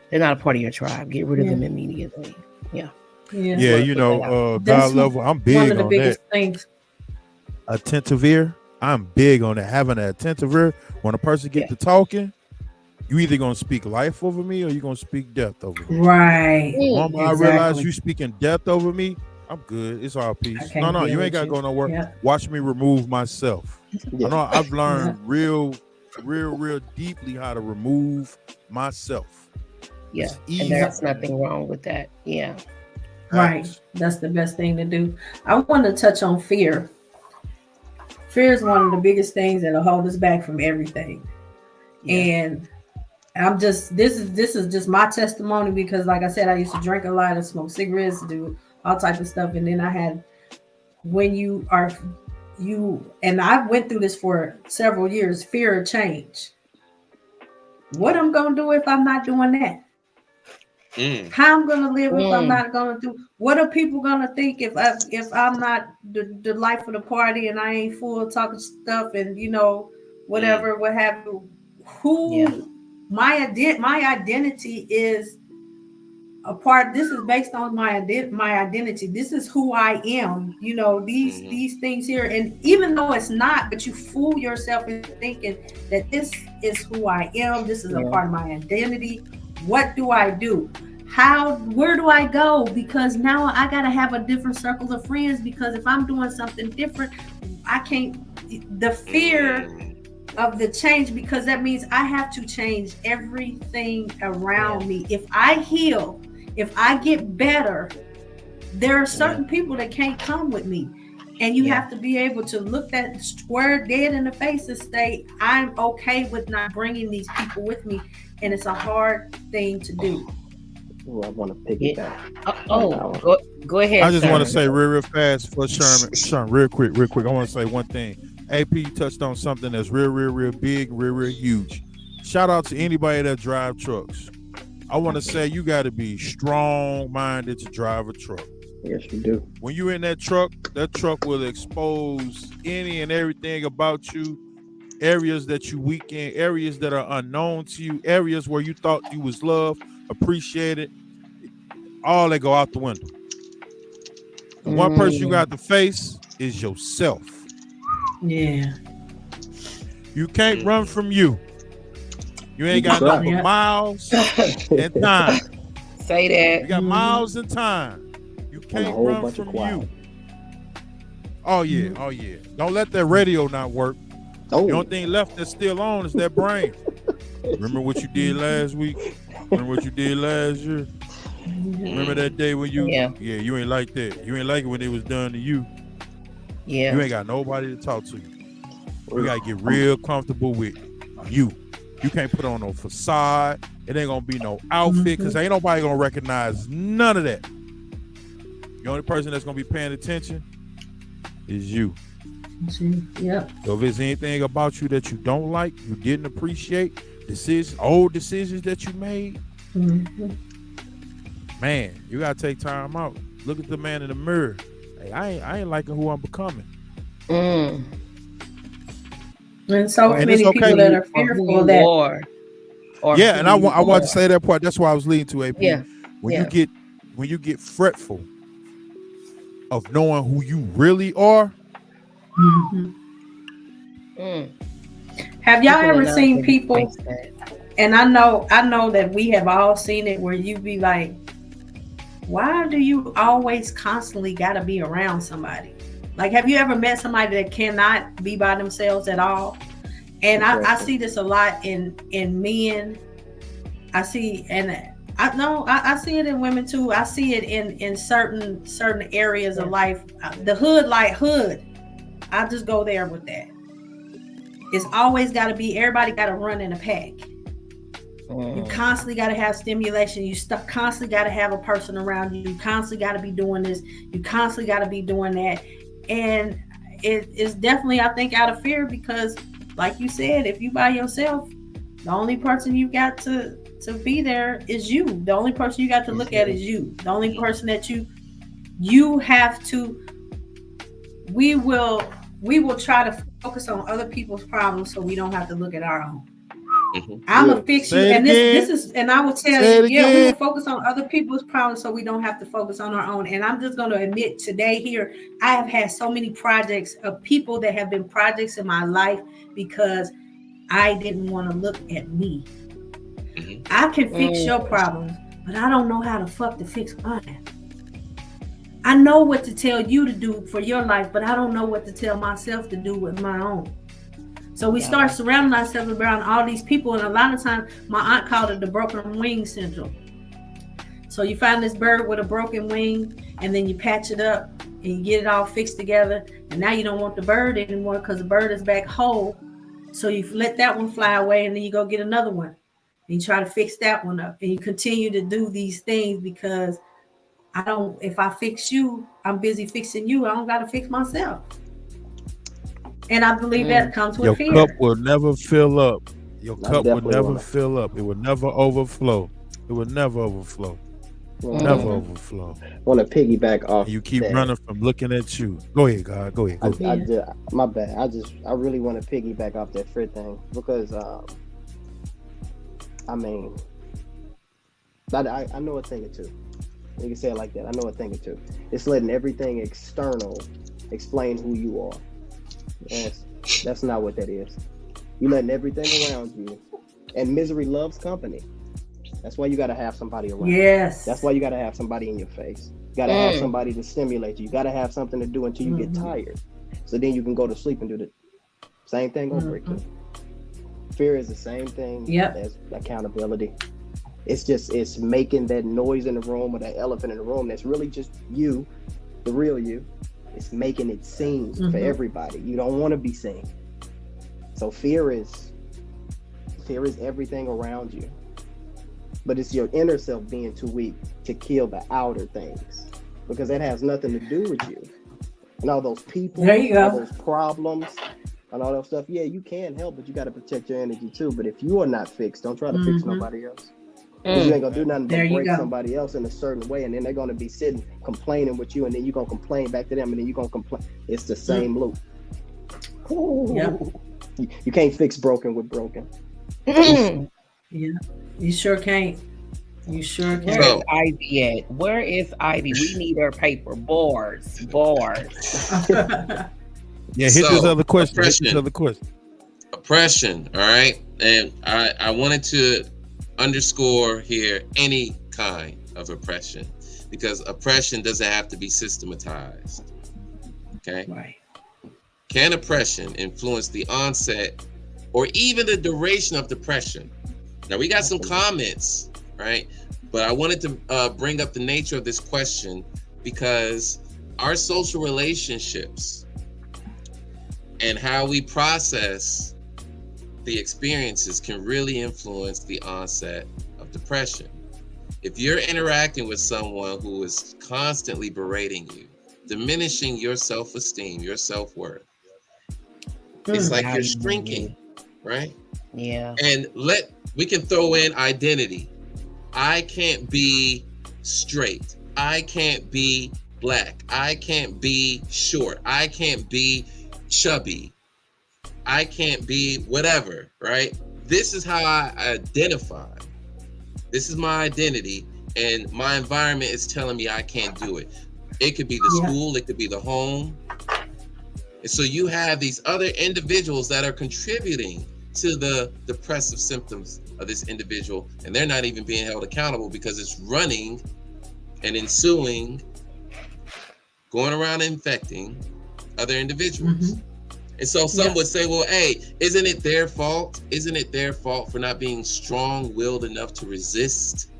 they're not a part of your tribe. Get rid of them immediately. Yeah. Yeah. God level, I'm big one of the on biggest that. Things. Attentive ear. I'm big on it. Having an attentive ear. When a person gets to talking, you either gonna speak life over me or you're gonna speak death over me. Right. The moment I realize you speaking death over me, I'm good. It's all peace. No, you ain't gotta go nowhere. Yeah. Watch me remove myself. I know I've learned real deeply how to remove myself. Yeah. And there's nothing wrong with that. Yeah. Right. That's the best thing to do. I want to touch on fear. Fear is one of the biggest things that'll hold us back from everything. Yeah. And I'm just, this is just my testimony because like I said, I used to drink a lot and smoke cigarettes, do all type of stuff. And then when you are and I went through this for several years, fear of change. What I'm gonna do if I'm not doing that? How I'm gonna live if I'm not gonna do? What are people gonna think if I'm not the life of the party and I ain't full of talking stuff and whatever, what have you? My identity is a part. This is based on my identity. This is who I am. These things here, and even though it's not, but you fool yourself into thinking that this is who I am. This is a part of my identity. What do I do? Where do I go? Because now I gotta have a different circle of friends, because if I'm doing something different, I can't. The fear of the change, because that means I have to change everything around me. If I heal, if I get better, there are certain people that can't come with me. And you have to be able to look that square dead in the face and say, I'm okay with not bringing these people with me. And it's a hard thing to do. Well, I want to piggyback. Go ahead. I just want to say real fast for Sherman, real quick. I want to say one thing. AP touched on something that's real big, real huge. Shout out to anybody that drive trucks. I want to say you got to be strong-minded to drive a truck. Yes, you do. When you're in that truck will expose any and everything about you, areas that you weak in, areas that are unknown to you, areas where you thought you was loved, appreciated, all that go out the window. The one person you got to face is yourself. Yeah. You can't run from you. You ain't got nothing but miles and time. Say that. You got miles and time. You can't run from you. Oh yeah. Don't let that radio not work. The only thing left that's still on is that brain. Remember what you did last week? Remember what you did last year? Remember that day when you you ain't like that. You ain't like it when it was done to you. Yeah. You ain't got nobody to talk to you. You gotta get real comfortable with you. You can't put on no facade. It ain't gonna be no outfit, because ain't nobody gonna recognize none of that. The only person that's gonna be paying attention is you. Yep. So if there's anything about you that you don't like, you didn't appreciate, old decisions that you made, man, you gotta take time out. Look at the man in the mirror. Hey, I ain't liking who I'm becoming. And so many people that are fearful of that. And I want to say that part. That's why I was leading to AP. Yeah. When you get fretful of knowing who you really are. Have y'all ever seen people? And I know that we have all seen it, where you be like, why do you always constantly got to be around somebody? Like, have you ever met somebody that cannot be by themselves at all? And I see this a lot in men. I see it in women too. I see it in certain areas of life. The hood. I'll just go there with that. It's always got to be, everybody got to run in a pack. You constantly got to have stimulation. You constantly got to have a person around you. You constantly got to be doing this. You constantly got to be doing that. And it's definitely, I think, out of fear, because like you said, if you by yourself, the only person you got to be there is you. The only person you got to look at is you. The only person that you have to, we will try to focus on other people's problems so we don't have to look at our own. I'm gonna fix you, and this is, and I will tell you, we will focus on other people's problems so we don't have to focus on our own. And I'm just going to admit today here, I have had so many projects of people that have been projects in my life because I didn't want to look at me. I can fix your problems, but I don't know how to fix mine. I know what to tell you to do for your life, but I don't know what to tell myself to do with my own. So we start surrounding ourselves around all these people, and a lot of times my aunt called it the broken wing syndrome. So you find this bird with a broken wing, and then you patch it up and you get it all fixed together, and now you don't want the bird anymore because the bird is back whole. So you let that one fly away, and then you go get another one, and you try to fix that one up, and you continue to do these things because if I fix you, I'm busy fixing you. I don't got to fix myself. And I believe that comes with Your fear. cup will never fill up. Your I cup will definitely never wanna- fill up. It will never overflow. It will never overflow. Never overflow. Want to piggyback off. And you keep that. running from looking at you. Go ahead, God. Go ahead. Go ahead. My bad. I really want to piggyback off that fear thing because, I mean, I know a thing or two. You can say it like that. I know a thing or two. It's letting everything external explain who you are. That's not what that is. You letting everything around you, and misery loves company. That's why you got to have somebody around. Yes. That's why you got to have somebody in your face. You got to have somebody to stimulate you. You got to have something to do until you get tired. So then you can go to sleep and do the same thing over again. Fear is the same thing as accountability. It's making that noise in the room or that elephant in the room that's really just you, the real you. It's making it seen for everybody. You don't want to be seen. So fear is everything around you. But it's your inner self being too weak to kill the outer things, because that has nothing to do with you. And all those people, there you go. all those problems, and all that stuff. Yeah, you can help, but you got to protect your energy too. But if you are not fixed, don't try to fix nobody else. You ain't gonna do nothing but break somebody else in a certain way, and then they're gonna be sitting complaining with you, and then you're gonna complain back to them, and then you're gonna complain. It's the same loop. Yep. You can't fix broken with broken. Yeah, you sure can't. You sure Where can't. is Ivy at? Where is Ivy? We need her paper. Bars. Yeah, hit this other question. Hit this other question. Oppression, all right? And I wanted to underscore here any kind of oppression, because oppression doesn't have to be systematized. Okay? Right. Can oppression influence the onset or even the duration of depression? Now, we got some comments, right? But I wanted to bring up the nature of this question because our social relationships and how we process the experiences can really influence the onset of depression. If you're interacting with someone who is constantly berating you, diminishing your self-esteem, your self-worth, it's like you're shrinking, right? Yeah. And we can throw in identity. I can't be straight. I can't be black. I can't be short. I can't be chubby. I can't be whatever, right? This is how I identify. This is my identity, and my environment is telling me I can't do it. It could be the school, it could be the home. And so you have these other individuals that are contributing to the depressive symptoms of this individual, and they're not even being held accountable because it's running and ensuing, going around infecting other individuals. And so some would say, well, hey, isn't it their fault? Isn't it their fault for not being strong-willed enough to resist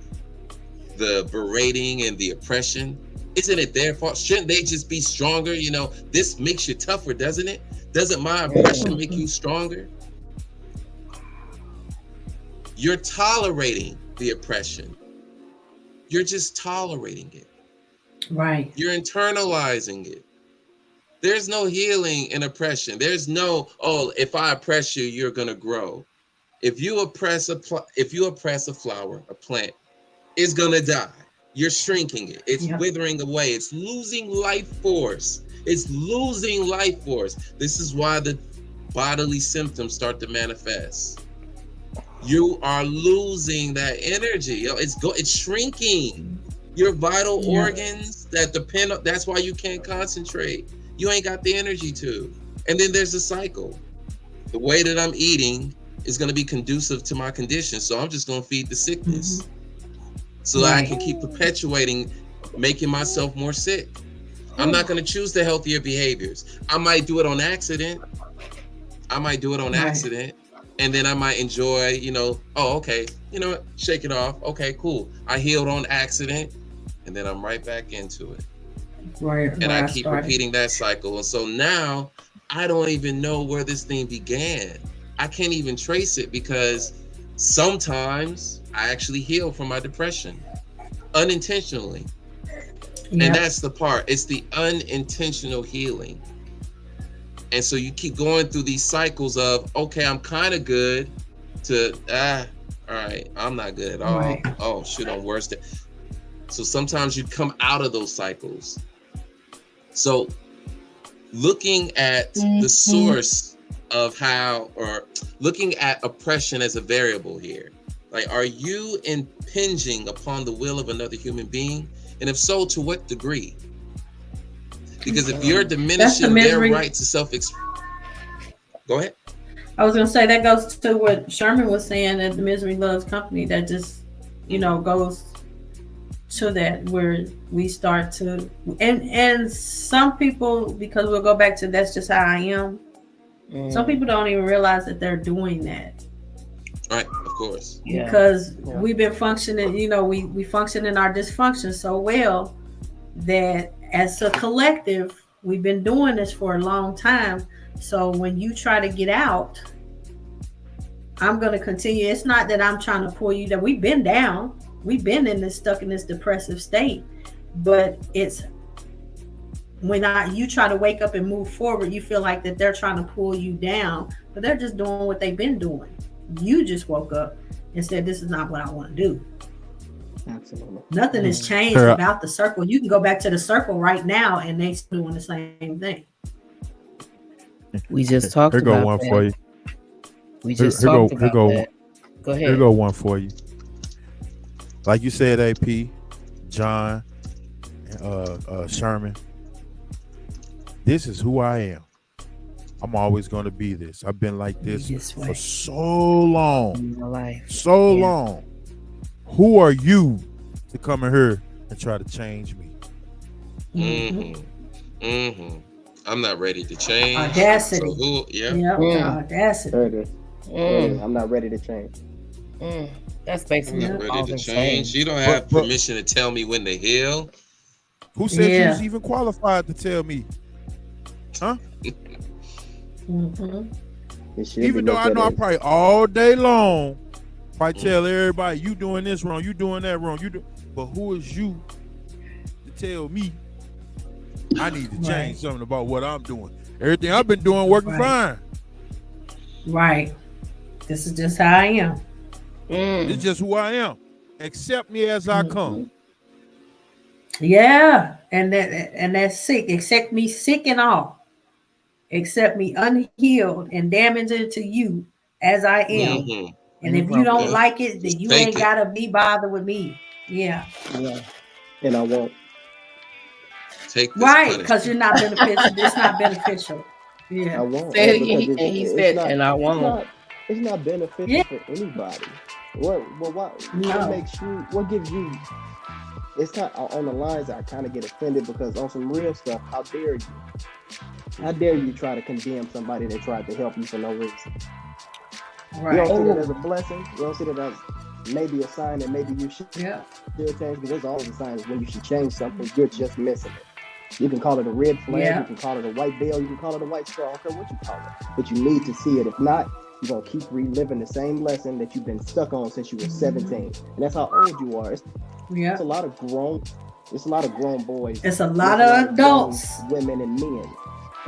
the berating and the oppression? Isn't it their fault? Shouldn't they just be stronger? You know, this makes you tougher, doesn't it? Doesn't my oppression make you stronger? You're tolerating the oppression. You're just tolerating it. Right. You're internalizing it. There's no healing in oppression. There's no, oh, if I oppress you, you're gonna grow. If you oppress a flower, a plant, it's gonna die. You're shrinking it. It's withering away. It's losing life force. It's losing life force. This is why the bodily symptoms start to manifest. You are losing that energy. It's shrinking. Your vital organs that depend on, that's why you can't concentrate. You ain't got the energy to. And then there's a cycle. The way that I'm eating is going to be conducive to my condition. So I'm just going to feed the sickness. So that I can keep perpetuating, making myself more sick. I'm not going to choose the healthier behaviors. I might do it on accident. And then I might enjoy, oh, okay, shake it off. Okay, cool. I healed on accident. And then I'm right back into it. Right. And I keep repeating that cycle. And so now I don't even know where this thing began. I can't even trace it because sometimes I actually heal from my depression unintentionally. And that's the part. It's the unintentional healing. And so you keep going through these cycles of, okay, I'm kind of good, to all right, I'm not good at all. Right. Oh shoot, I'm worse. So sometimes you come out of those cycles. So looking at the source of how, or looking at oppression as a variable here, like, are you impinging upon the will of another human being? And if so, to what degree? Because if you're diminishing their right to go ahead. I was gonna say that goes to what Sherman was saying, that the misery loves company. That just, goes to that, where we start to, and some people, because we'll go back to that's just how I am. Some people don't even realize that they're doing that. Right, of course. Because we've been functioning, we function in our dysfunction so well that as a collective, we've been doing this for a long time. So when you try to get out, I'm going to continue. It's not that I'm trying to pull you down. We've been down. We've been stuck in this depressive state. But it's when you try to wake up and move forward, you feel like that they're trying to pull you down, but they're just doing what they've been doing. You just woke up and said, this is not what I want to do. Absolutely. Nothing has changed about the circle. You can go back to the circle right now and they're still doing the same thing. We just talked about Here go one that. for you. We just talked about that. Go ahead. Here go one for you. Like you said, AP, John, Sherman, this is who I am. I'm always going to be this. I've been like this for so long. In my life. So long. Who are you to come in here and try to change me? I'm not ready to change. Audacity. So Audacity. I'm not ready to change. That's basically I'm not all ready to they're change. saying. You don't have permission to tell me when to heal. Who said you was even qualified to tell me? Huh? Even though I know I probably all day long probably tell everybody, you doing this wrong, you doing that wrong, but who is you to tell me I need to change something about what I'm doing? Everything I've been doing working fine. Right. This is just how I am. It's just who I am. Accept me as I come. Yeah, and that's sick. Accept me sick and all. Accept me unhealed and damaged to you as I am. And if you don't like it, then you ain't gotta be bothered with me. Yeah. And I won't. Take this right, because you're not beneficial. It's not beneficial. Yeah. I won't. He said, and I won't. It's not beneficial for anybody. What makes you? What gives you? It's not on the lines. I kind of get offended because on some real stuff, how dare you? How dare you try to condemn somebody that tried to help you for no reason? Right. You don't see that as a blessing. You don't see that as maybe a sign that maybe you should still change, because there's always a sign when you should change something. You're just missing it. You can call it a red flag. You can call it a white veil. You can call it a white straw. I don't care what you call it. But you need to see it. If not, you're going to keep reliving the same lesson that you've been stuck on since you were 17. And that's how old you are. It's a lot of grown boys. It's a lot of adults. Women and men.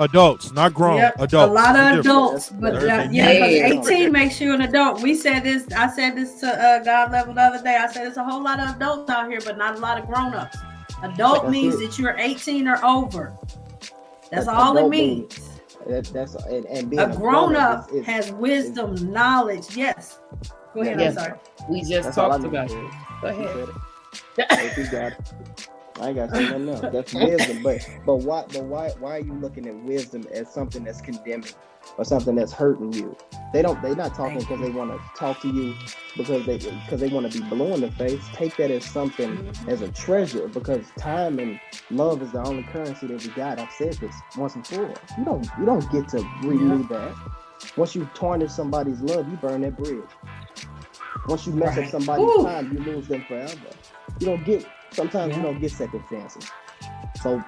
Adults, not grown. Adults. A lot of adults. But because 18 makes you an adult. We said this. I said this to God Level the other day. I said there's a whole lot of adults out here, but not a lot of grown-ups. Adult means that you're 18 or over. That's all it means. And being a grown-up has wisdom, knowledge. Yes. Go ahead. I'm sorry. We just talked about it. Go ahead. You got it. I ain't got to say nothing else. That's wisdom. But why are you looking at wisdom as something that's condemning or something that's hurting you? They're not talking because they want to talk to you because they want to be blue in the face. Take that as something, as a treasure, because time and love is the only currency that we got. I've said this once before. You don't get to renew that. Once you tarnish somebody's love, you burn that bridge. Once you mess up somebody's time, you lose them forever. Sometimes you don't get second chances. So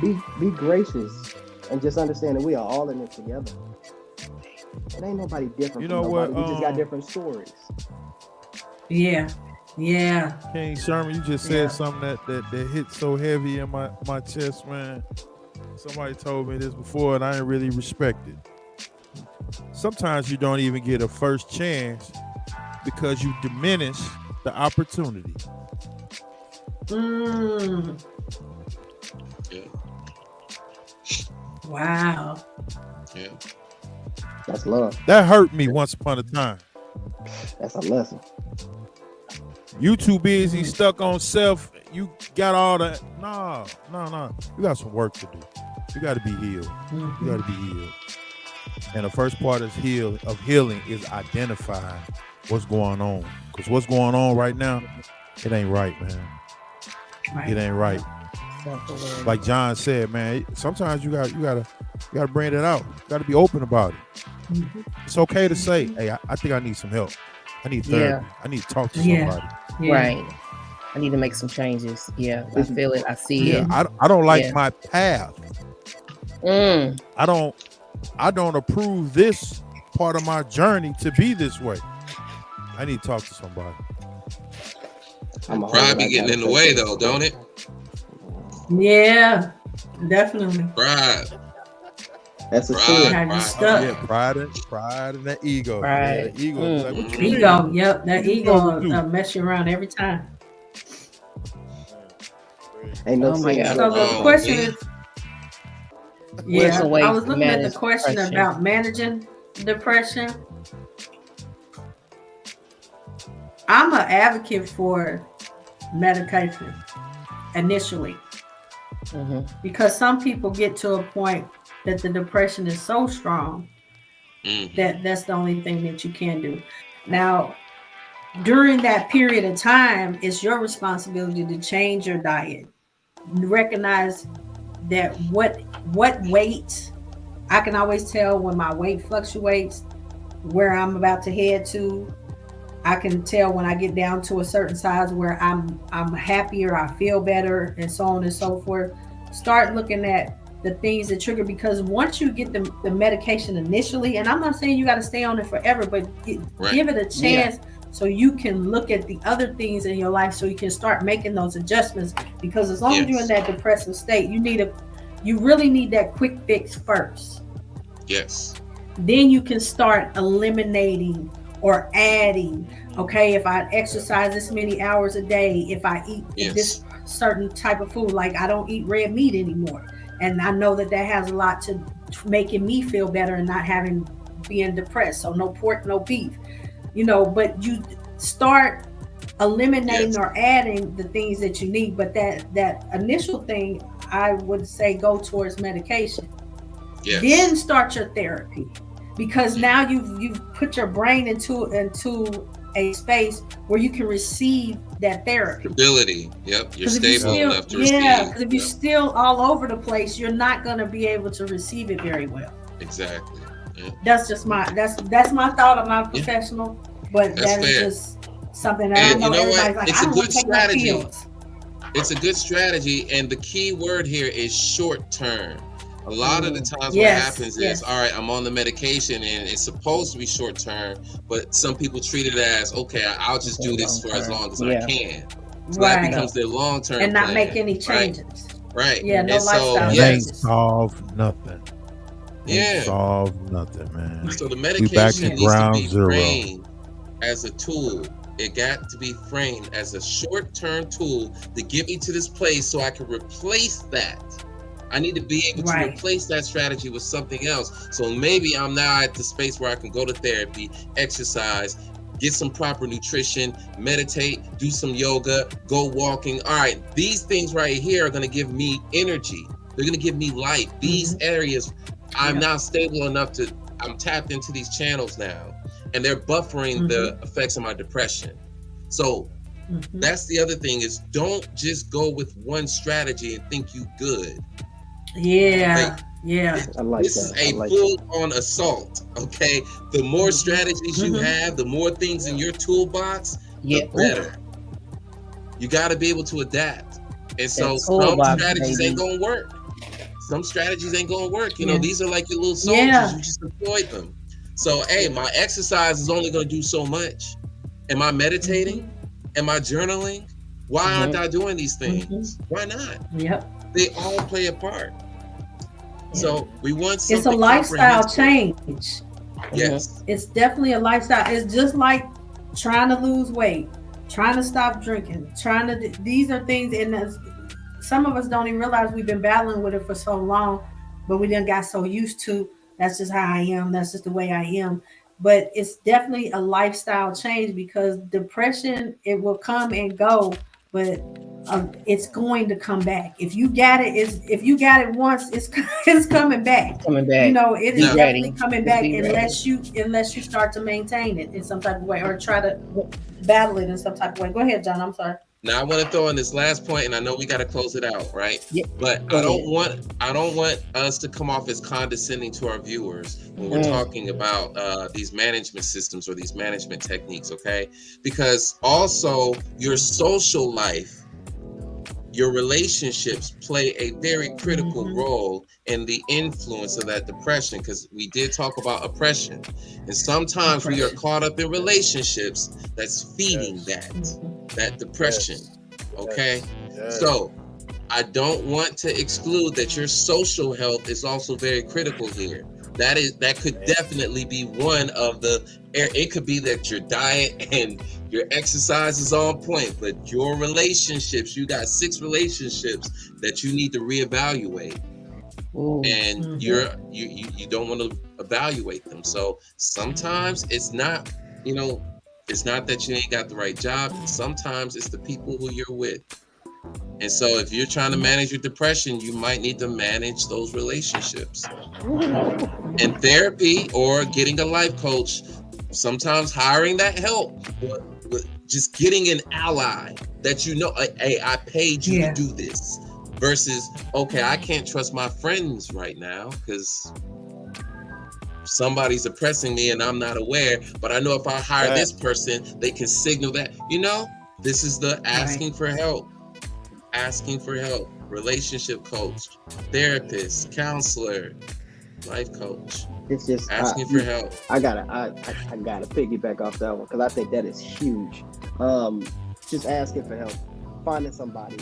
be gracious and just understand that we are all in it together. It ain't nobody different. You know what? We just got different stories. Yeah. King Sherman, you just said something that hit so heavy in my chest, man. Somebody told me this before, and I didn't really respect it. Sometimes you don't even get a first chance because you diminish the opportunity. Yeah. Wow. Yeah. That's love. That hurt me once upon a time. That's a lesson. You too busy, stuck on self. You got all the no. You got some work to do. You got to be healed. You got to be healed. And the first part of healing is identifying what's going on. Because what's going on right now, it ain't right, man. It ain't right. Like John said, man, sometimes you gotta bring it out. You gotta be open about it. It's okay to say, hey, I think I need some help. I need therapy. I need to talk to somebody. Right. I need to make some changes. Yeah. I feel it. I see it. I don't like my path. I don't approve this part of my journey to be this way. I need to talk to somebody. Pride be getting in the way though, don't it? Yeah, definitely. Pride. That's a Pride. Stuck. Yeah, pride and that ego. Right. Yeah, that ego. Like, what you mean? Ego, yep, that What you ego gonna do? mess you around every time. Ain't no Oh my God. So the question is, What's the way I was to looking at the manage question depression? about managing depression. I'm an advocate for medication initially because some people get to a point that the depression is so strong that that's the only thing that you can do. Now, during that period of time, it's your responsibility to change your diet. Recognize that what weight, I can always tell when my weight fluctuates, where I'm about to head to. I can tell when I get down to a certain size where I'm happier, I feel better, and so on and so forth. Start looking at the things that trigger, because once you get the medication initially, and I'm not saying you got to stay on it forever, but give it a chance so you can look at the other things in your life so you can start making those adjustments. Because as long as you're in that depressive state, you really need that quick fix first. Yes. Then you can start eliminating or adding. Okay, if I exercise this many hours a day, if I eat this certain type of food, like I don't eat red meat anymore, and I know that has a lot to making me feel better and not being depressed. So no pork, no beef, but you start eliminating or adding the things that you need. But that initial thing, I would say, go towards medication. Then start your therapy, because now you've put your brain into a space where you can receive that therapy. Stability. Yep. You're stable enough to receive. Yeah, because if you're still all over the place, you're not going to be able to receive it very well. Exactly. Yeah. That's just that's my thought. I'm not a professional, but that is just something that I know everybody's like, it's I don't a want good to take my strategy. pills. It's a good strategy, and the key word here is short term. A lot of the times what happens is, all right, I'm on the medication and it's supposed to be short term, but some people treat it as, okay, I'll just do this for as long as I can. So that becomes their long term and not plan, make any changes. Right. Yeah, no lifestyle It ain't solve nothing. Ain't solve nothing, man. So the medication needs to be framed as a tool. It got to be framed as a short-term tool to get me to this place so I can replace that. I need to be able to replace that strategy with something else. So maybe I'm now at the space where I can go to therapy, exercise, get some proper nutrition, meditate, do some yoga, go walking. All right, these things right here are going to give me energy. They're going to give me life. These areas, I'm now stable enough I'm tapped into these channels now, and they're buffering the effects of my depression. So that's the other thing, is don't just go with one strategy and think you good. Yeah. I like this is a full-on assault. Okay, the more strategies you have, the more things in your toolbox, the better. You got to be able to adapt, and so some strategies ain't gonna work. Some strategies ain't gonna work. These are like your little soldiers. You just deployed them. So, hey, my exercise is only gonna do so much. Am I meditating? Am I journaling? Why aren't I doing these things? Why not? Yep. They all play a part. So we want something It's a lifestyle comprehensive. change. Yes. It's definitely a lifestyle. It's just like trying to lose weight, trying to stop drinking, these are things, and some of us don't even realize we've been battling with it for so long, but we done got so used to, that's just how I am, that's just the way I am. But it's definitely a lifestyle change, because depression, it will come and go, but it's going to come back. If you got it once, it's coming back. Coming back. You know, it is Be definitely ready. coming Just back be ready. unless you start to maintain it in some type of way, or try to battle it in some type of way. Go ahead, John. I'm sorry. Now I want to throw in this last point, and I know we got to close it out, right? Yeah. But Go I don't want us to come off as condescending to our viewers when we're talking about these management systems or these management techniques, okay? Because also your social life, your relationships play a very critical role in the influence of that depression, because we did talk about oppression, and sometimes we are caught up in relationships that's feeding that depression. Okay. So I don't want to exclude that your social health is also very critical here. That could definitely be one of it could be that your diet and your exercise is on point, but your relationships, you got 6 relationships that you need to reevaluate. And you don't want to evaluate them. So sometimes it's not, it's not that you ain't got the right job. Sometimes it's the people who you're with. And so if you're trying to manage your depression, you might need to manage those relationships. And therapy or getting a life coach, sometimes hiring that help, but just getting an ally that hey, I paid you to do this, versus, okay, I can't trust my friends right now because somebody's oppressing me and I'm not aware, but I know if I hire this person, they can signal that, this is the asking for help, relationship coach, therapist, counselor, life coach. It's just asking for help. I gotta piggyback off that one, because I think that is huge. Just asking for help, finding somebody.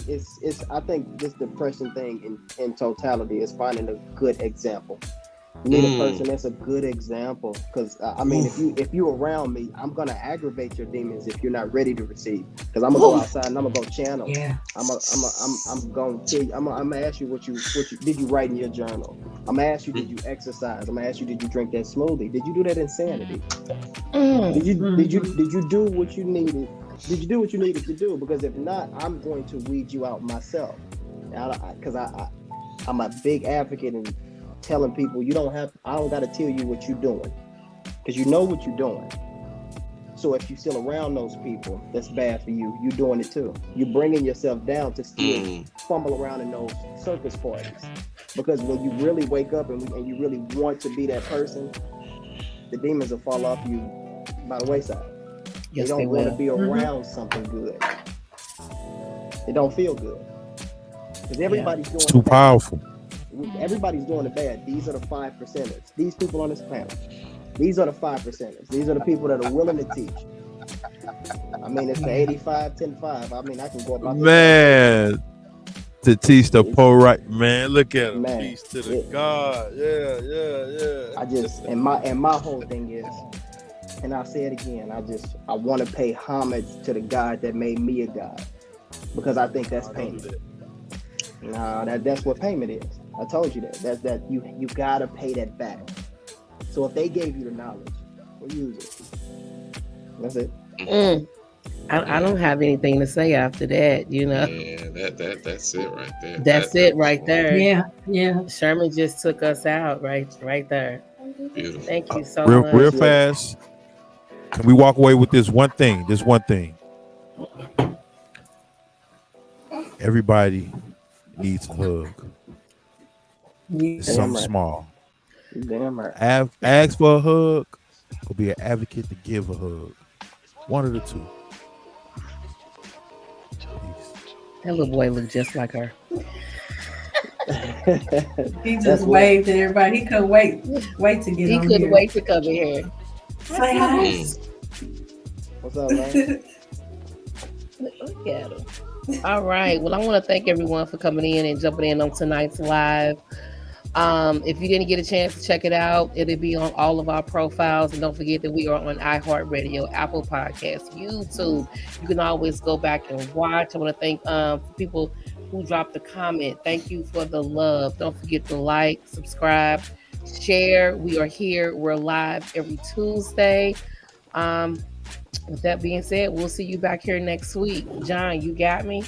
I think this depression thing in totality is finding a good example. You need a person that's a good example, because I mean, if you around me, I'm gonna aggravate your demons if you're not ready to receive. Because I'm gonna go outside and I'm gonna go channel. Yeah. I'm gonna tell you. I'm gonna ask you what you did you write in your journal. I'm gonna ask you, did you exercise? I'm gonna ask you, did you drink that smoothie? Did you do that insanity? Did you do what you needed? Did you do what you needed to do? Because if not, I'm going to weed you out myself. Because I'm a big advocate in telling people I don't got to tell you what you're doing, because you know what you're doing. So if you're still around those people, that's bad for you. You're doing it too. You're bringing yourself down to still fumble around in those circus parties. Because when you really wake up and you really want to be that person, the demons will fall off you by the wayside. Yes, they don't want to be around something good. It don't feel good. Because everybody's doing it's too powerful. Everybody's doing it bad. These are the 5%ers. These people on this planet. These are the 5%ers. These are the people that are willing to teach. I mean, it's the 85, 10, 5. I mean, I can go about this. Man, to teach the poor right, man. Look at him. Man, Peace to the God. Yeah. I just and my whole thing is, and I'll say it again, I want to pay homage to the God that made me a God, because I think that's payment. Nah, that's what payment is. I told you that you gotta pay that back. So if they gave you the knowledge, well, use it. That's it. I don't have anything to say after that. Yeah, that's it right there. That's it right there. Yeah. Sherman just took us out right there. Beautiful. Thank you so much. Real fast. Can we walk away with this one thing? Everybody needs a hug. It's something small. Damn right. Ask for a hug, or be an advocate to give a hug. One of the two. That little boy looked just like her. He just waved at everybody. He couldn't wait to get He on couldn't here. wait to come in here. Say hi. What's up, man? Look at him. All right. Well, I want to thank everyone for coming in and jumping in on tonight's live. If you didn't get a chance to check it out, it'll be on all of our profiles. And don't forget that we are on iHeartRadio, Apple Podcasts, YouTube. You can always go back and watch. I want to thank people who dropped a comment. Thank you for the love. Don't forget to like, subscribe, share. We are here. We're live every Tuesday. With that being said, we'll see you back here next week. John, you got me?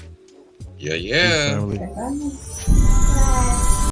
Yeah. Family.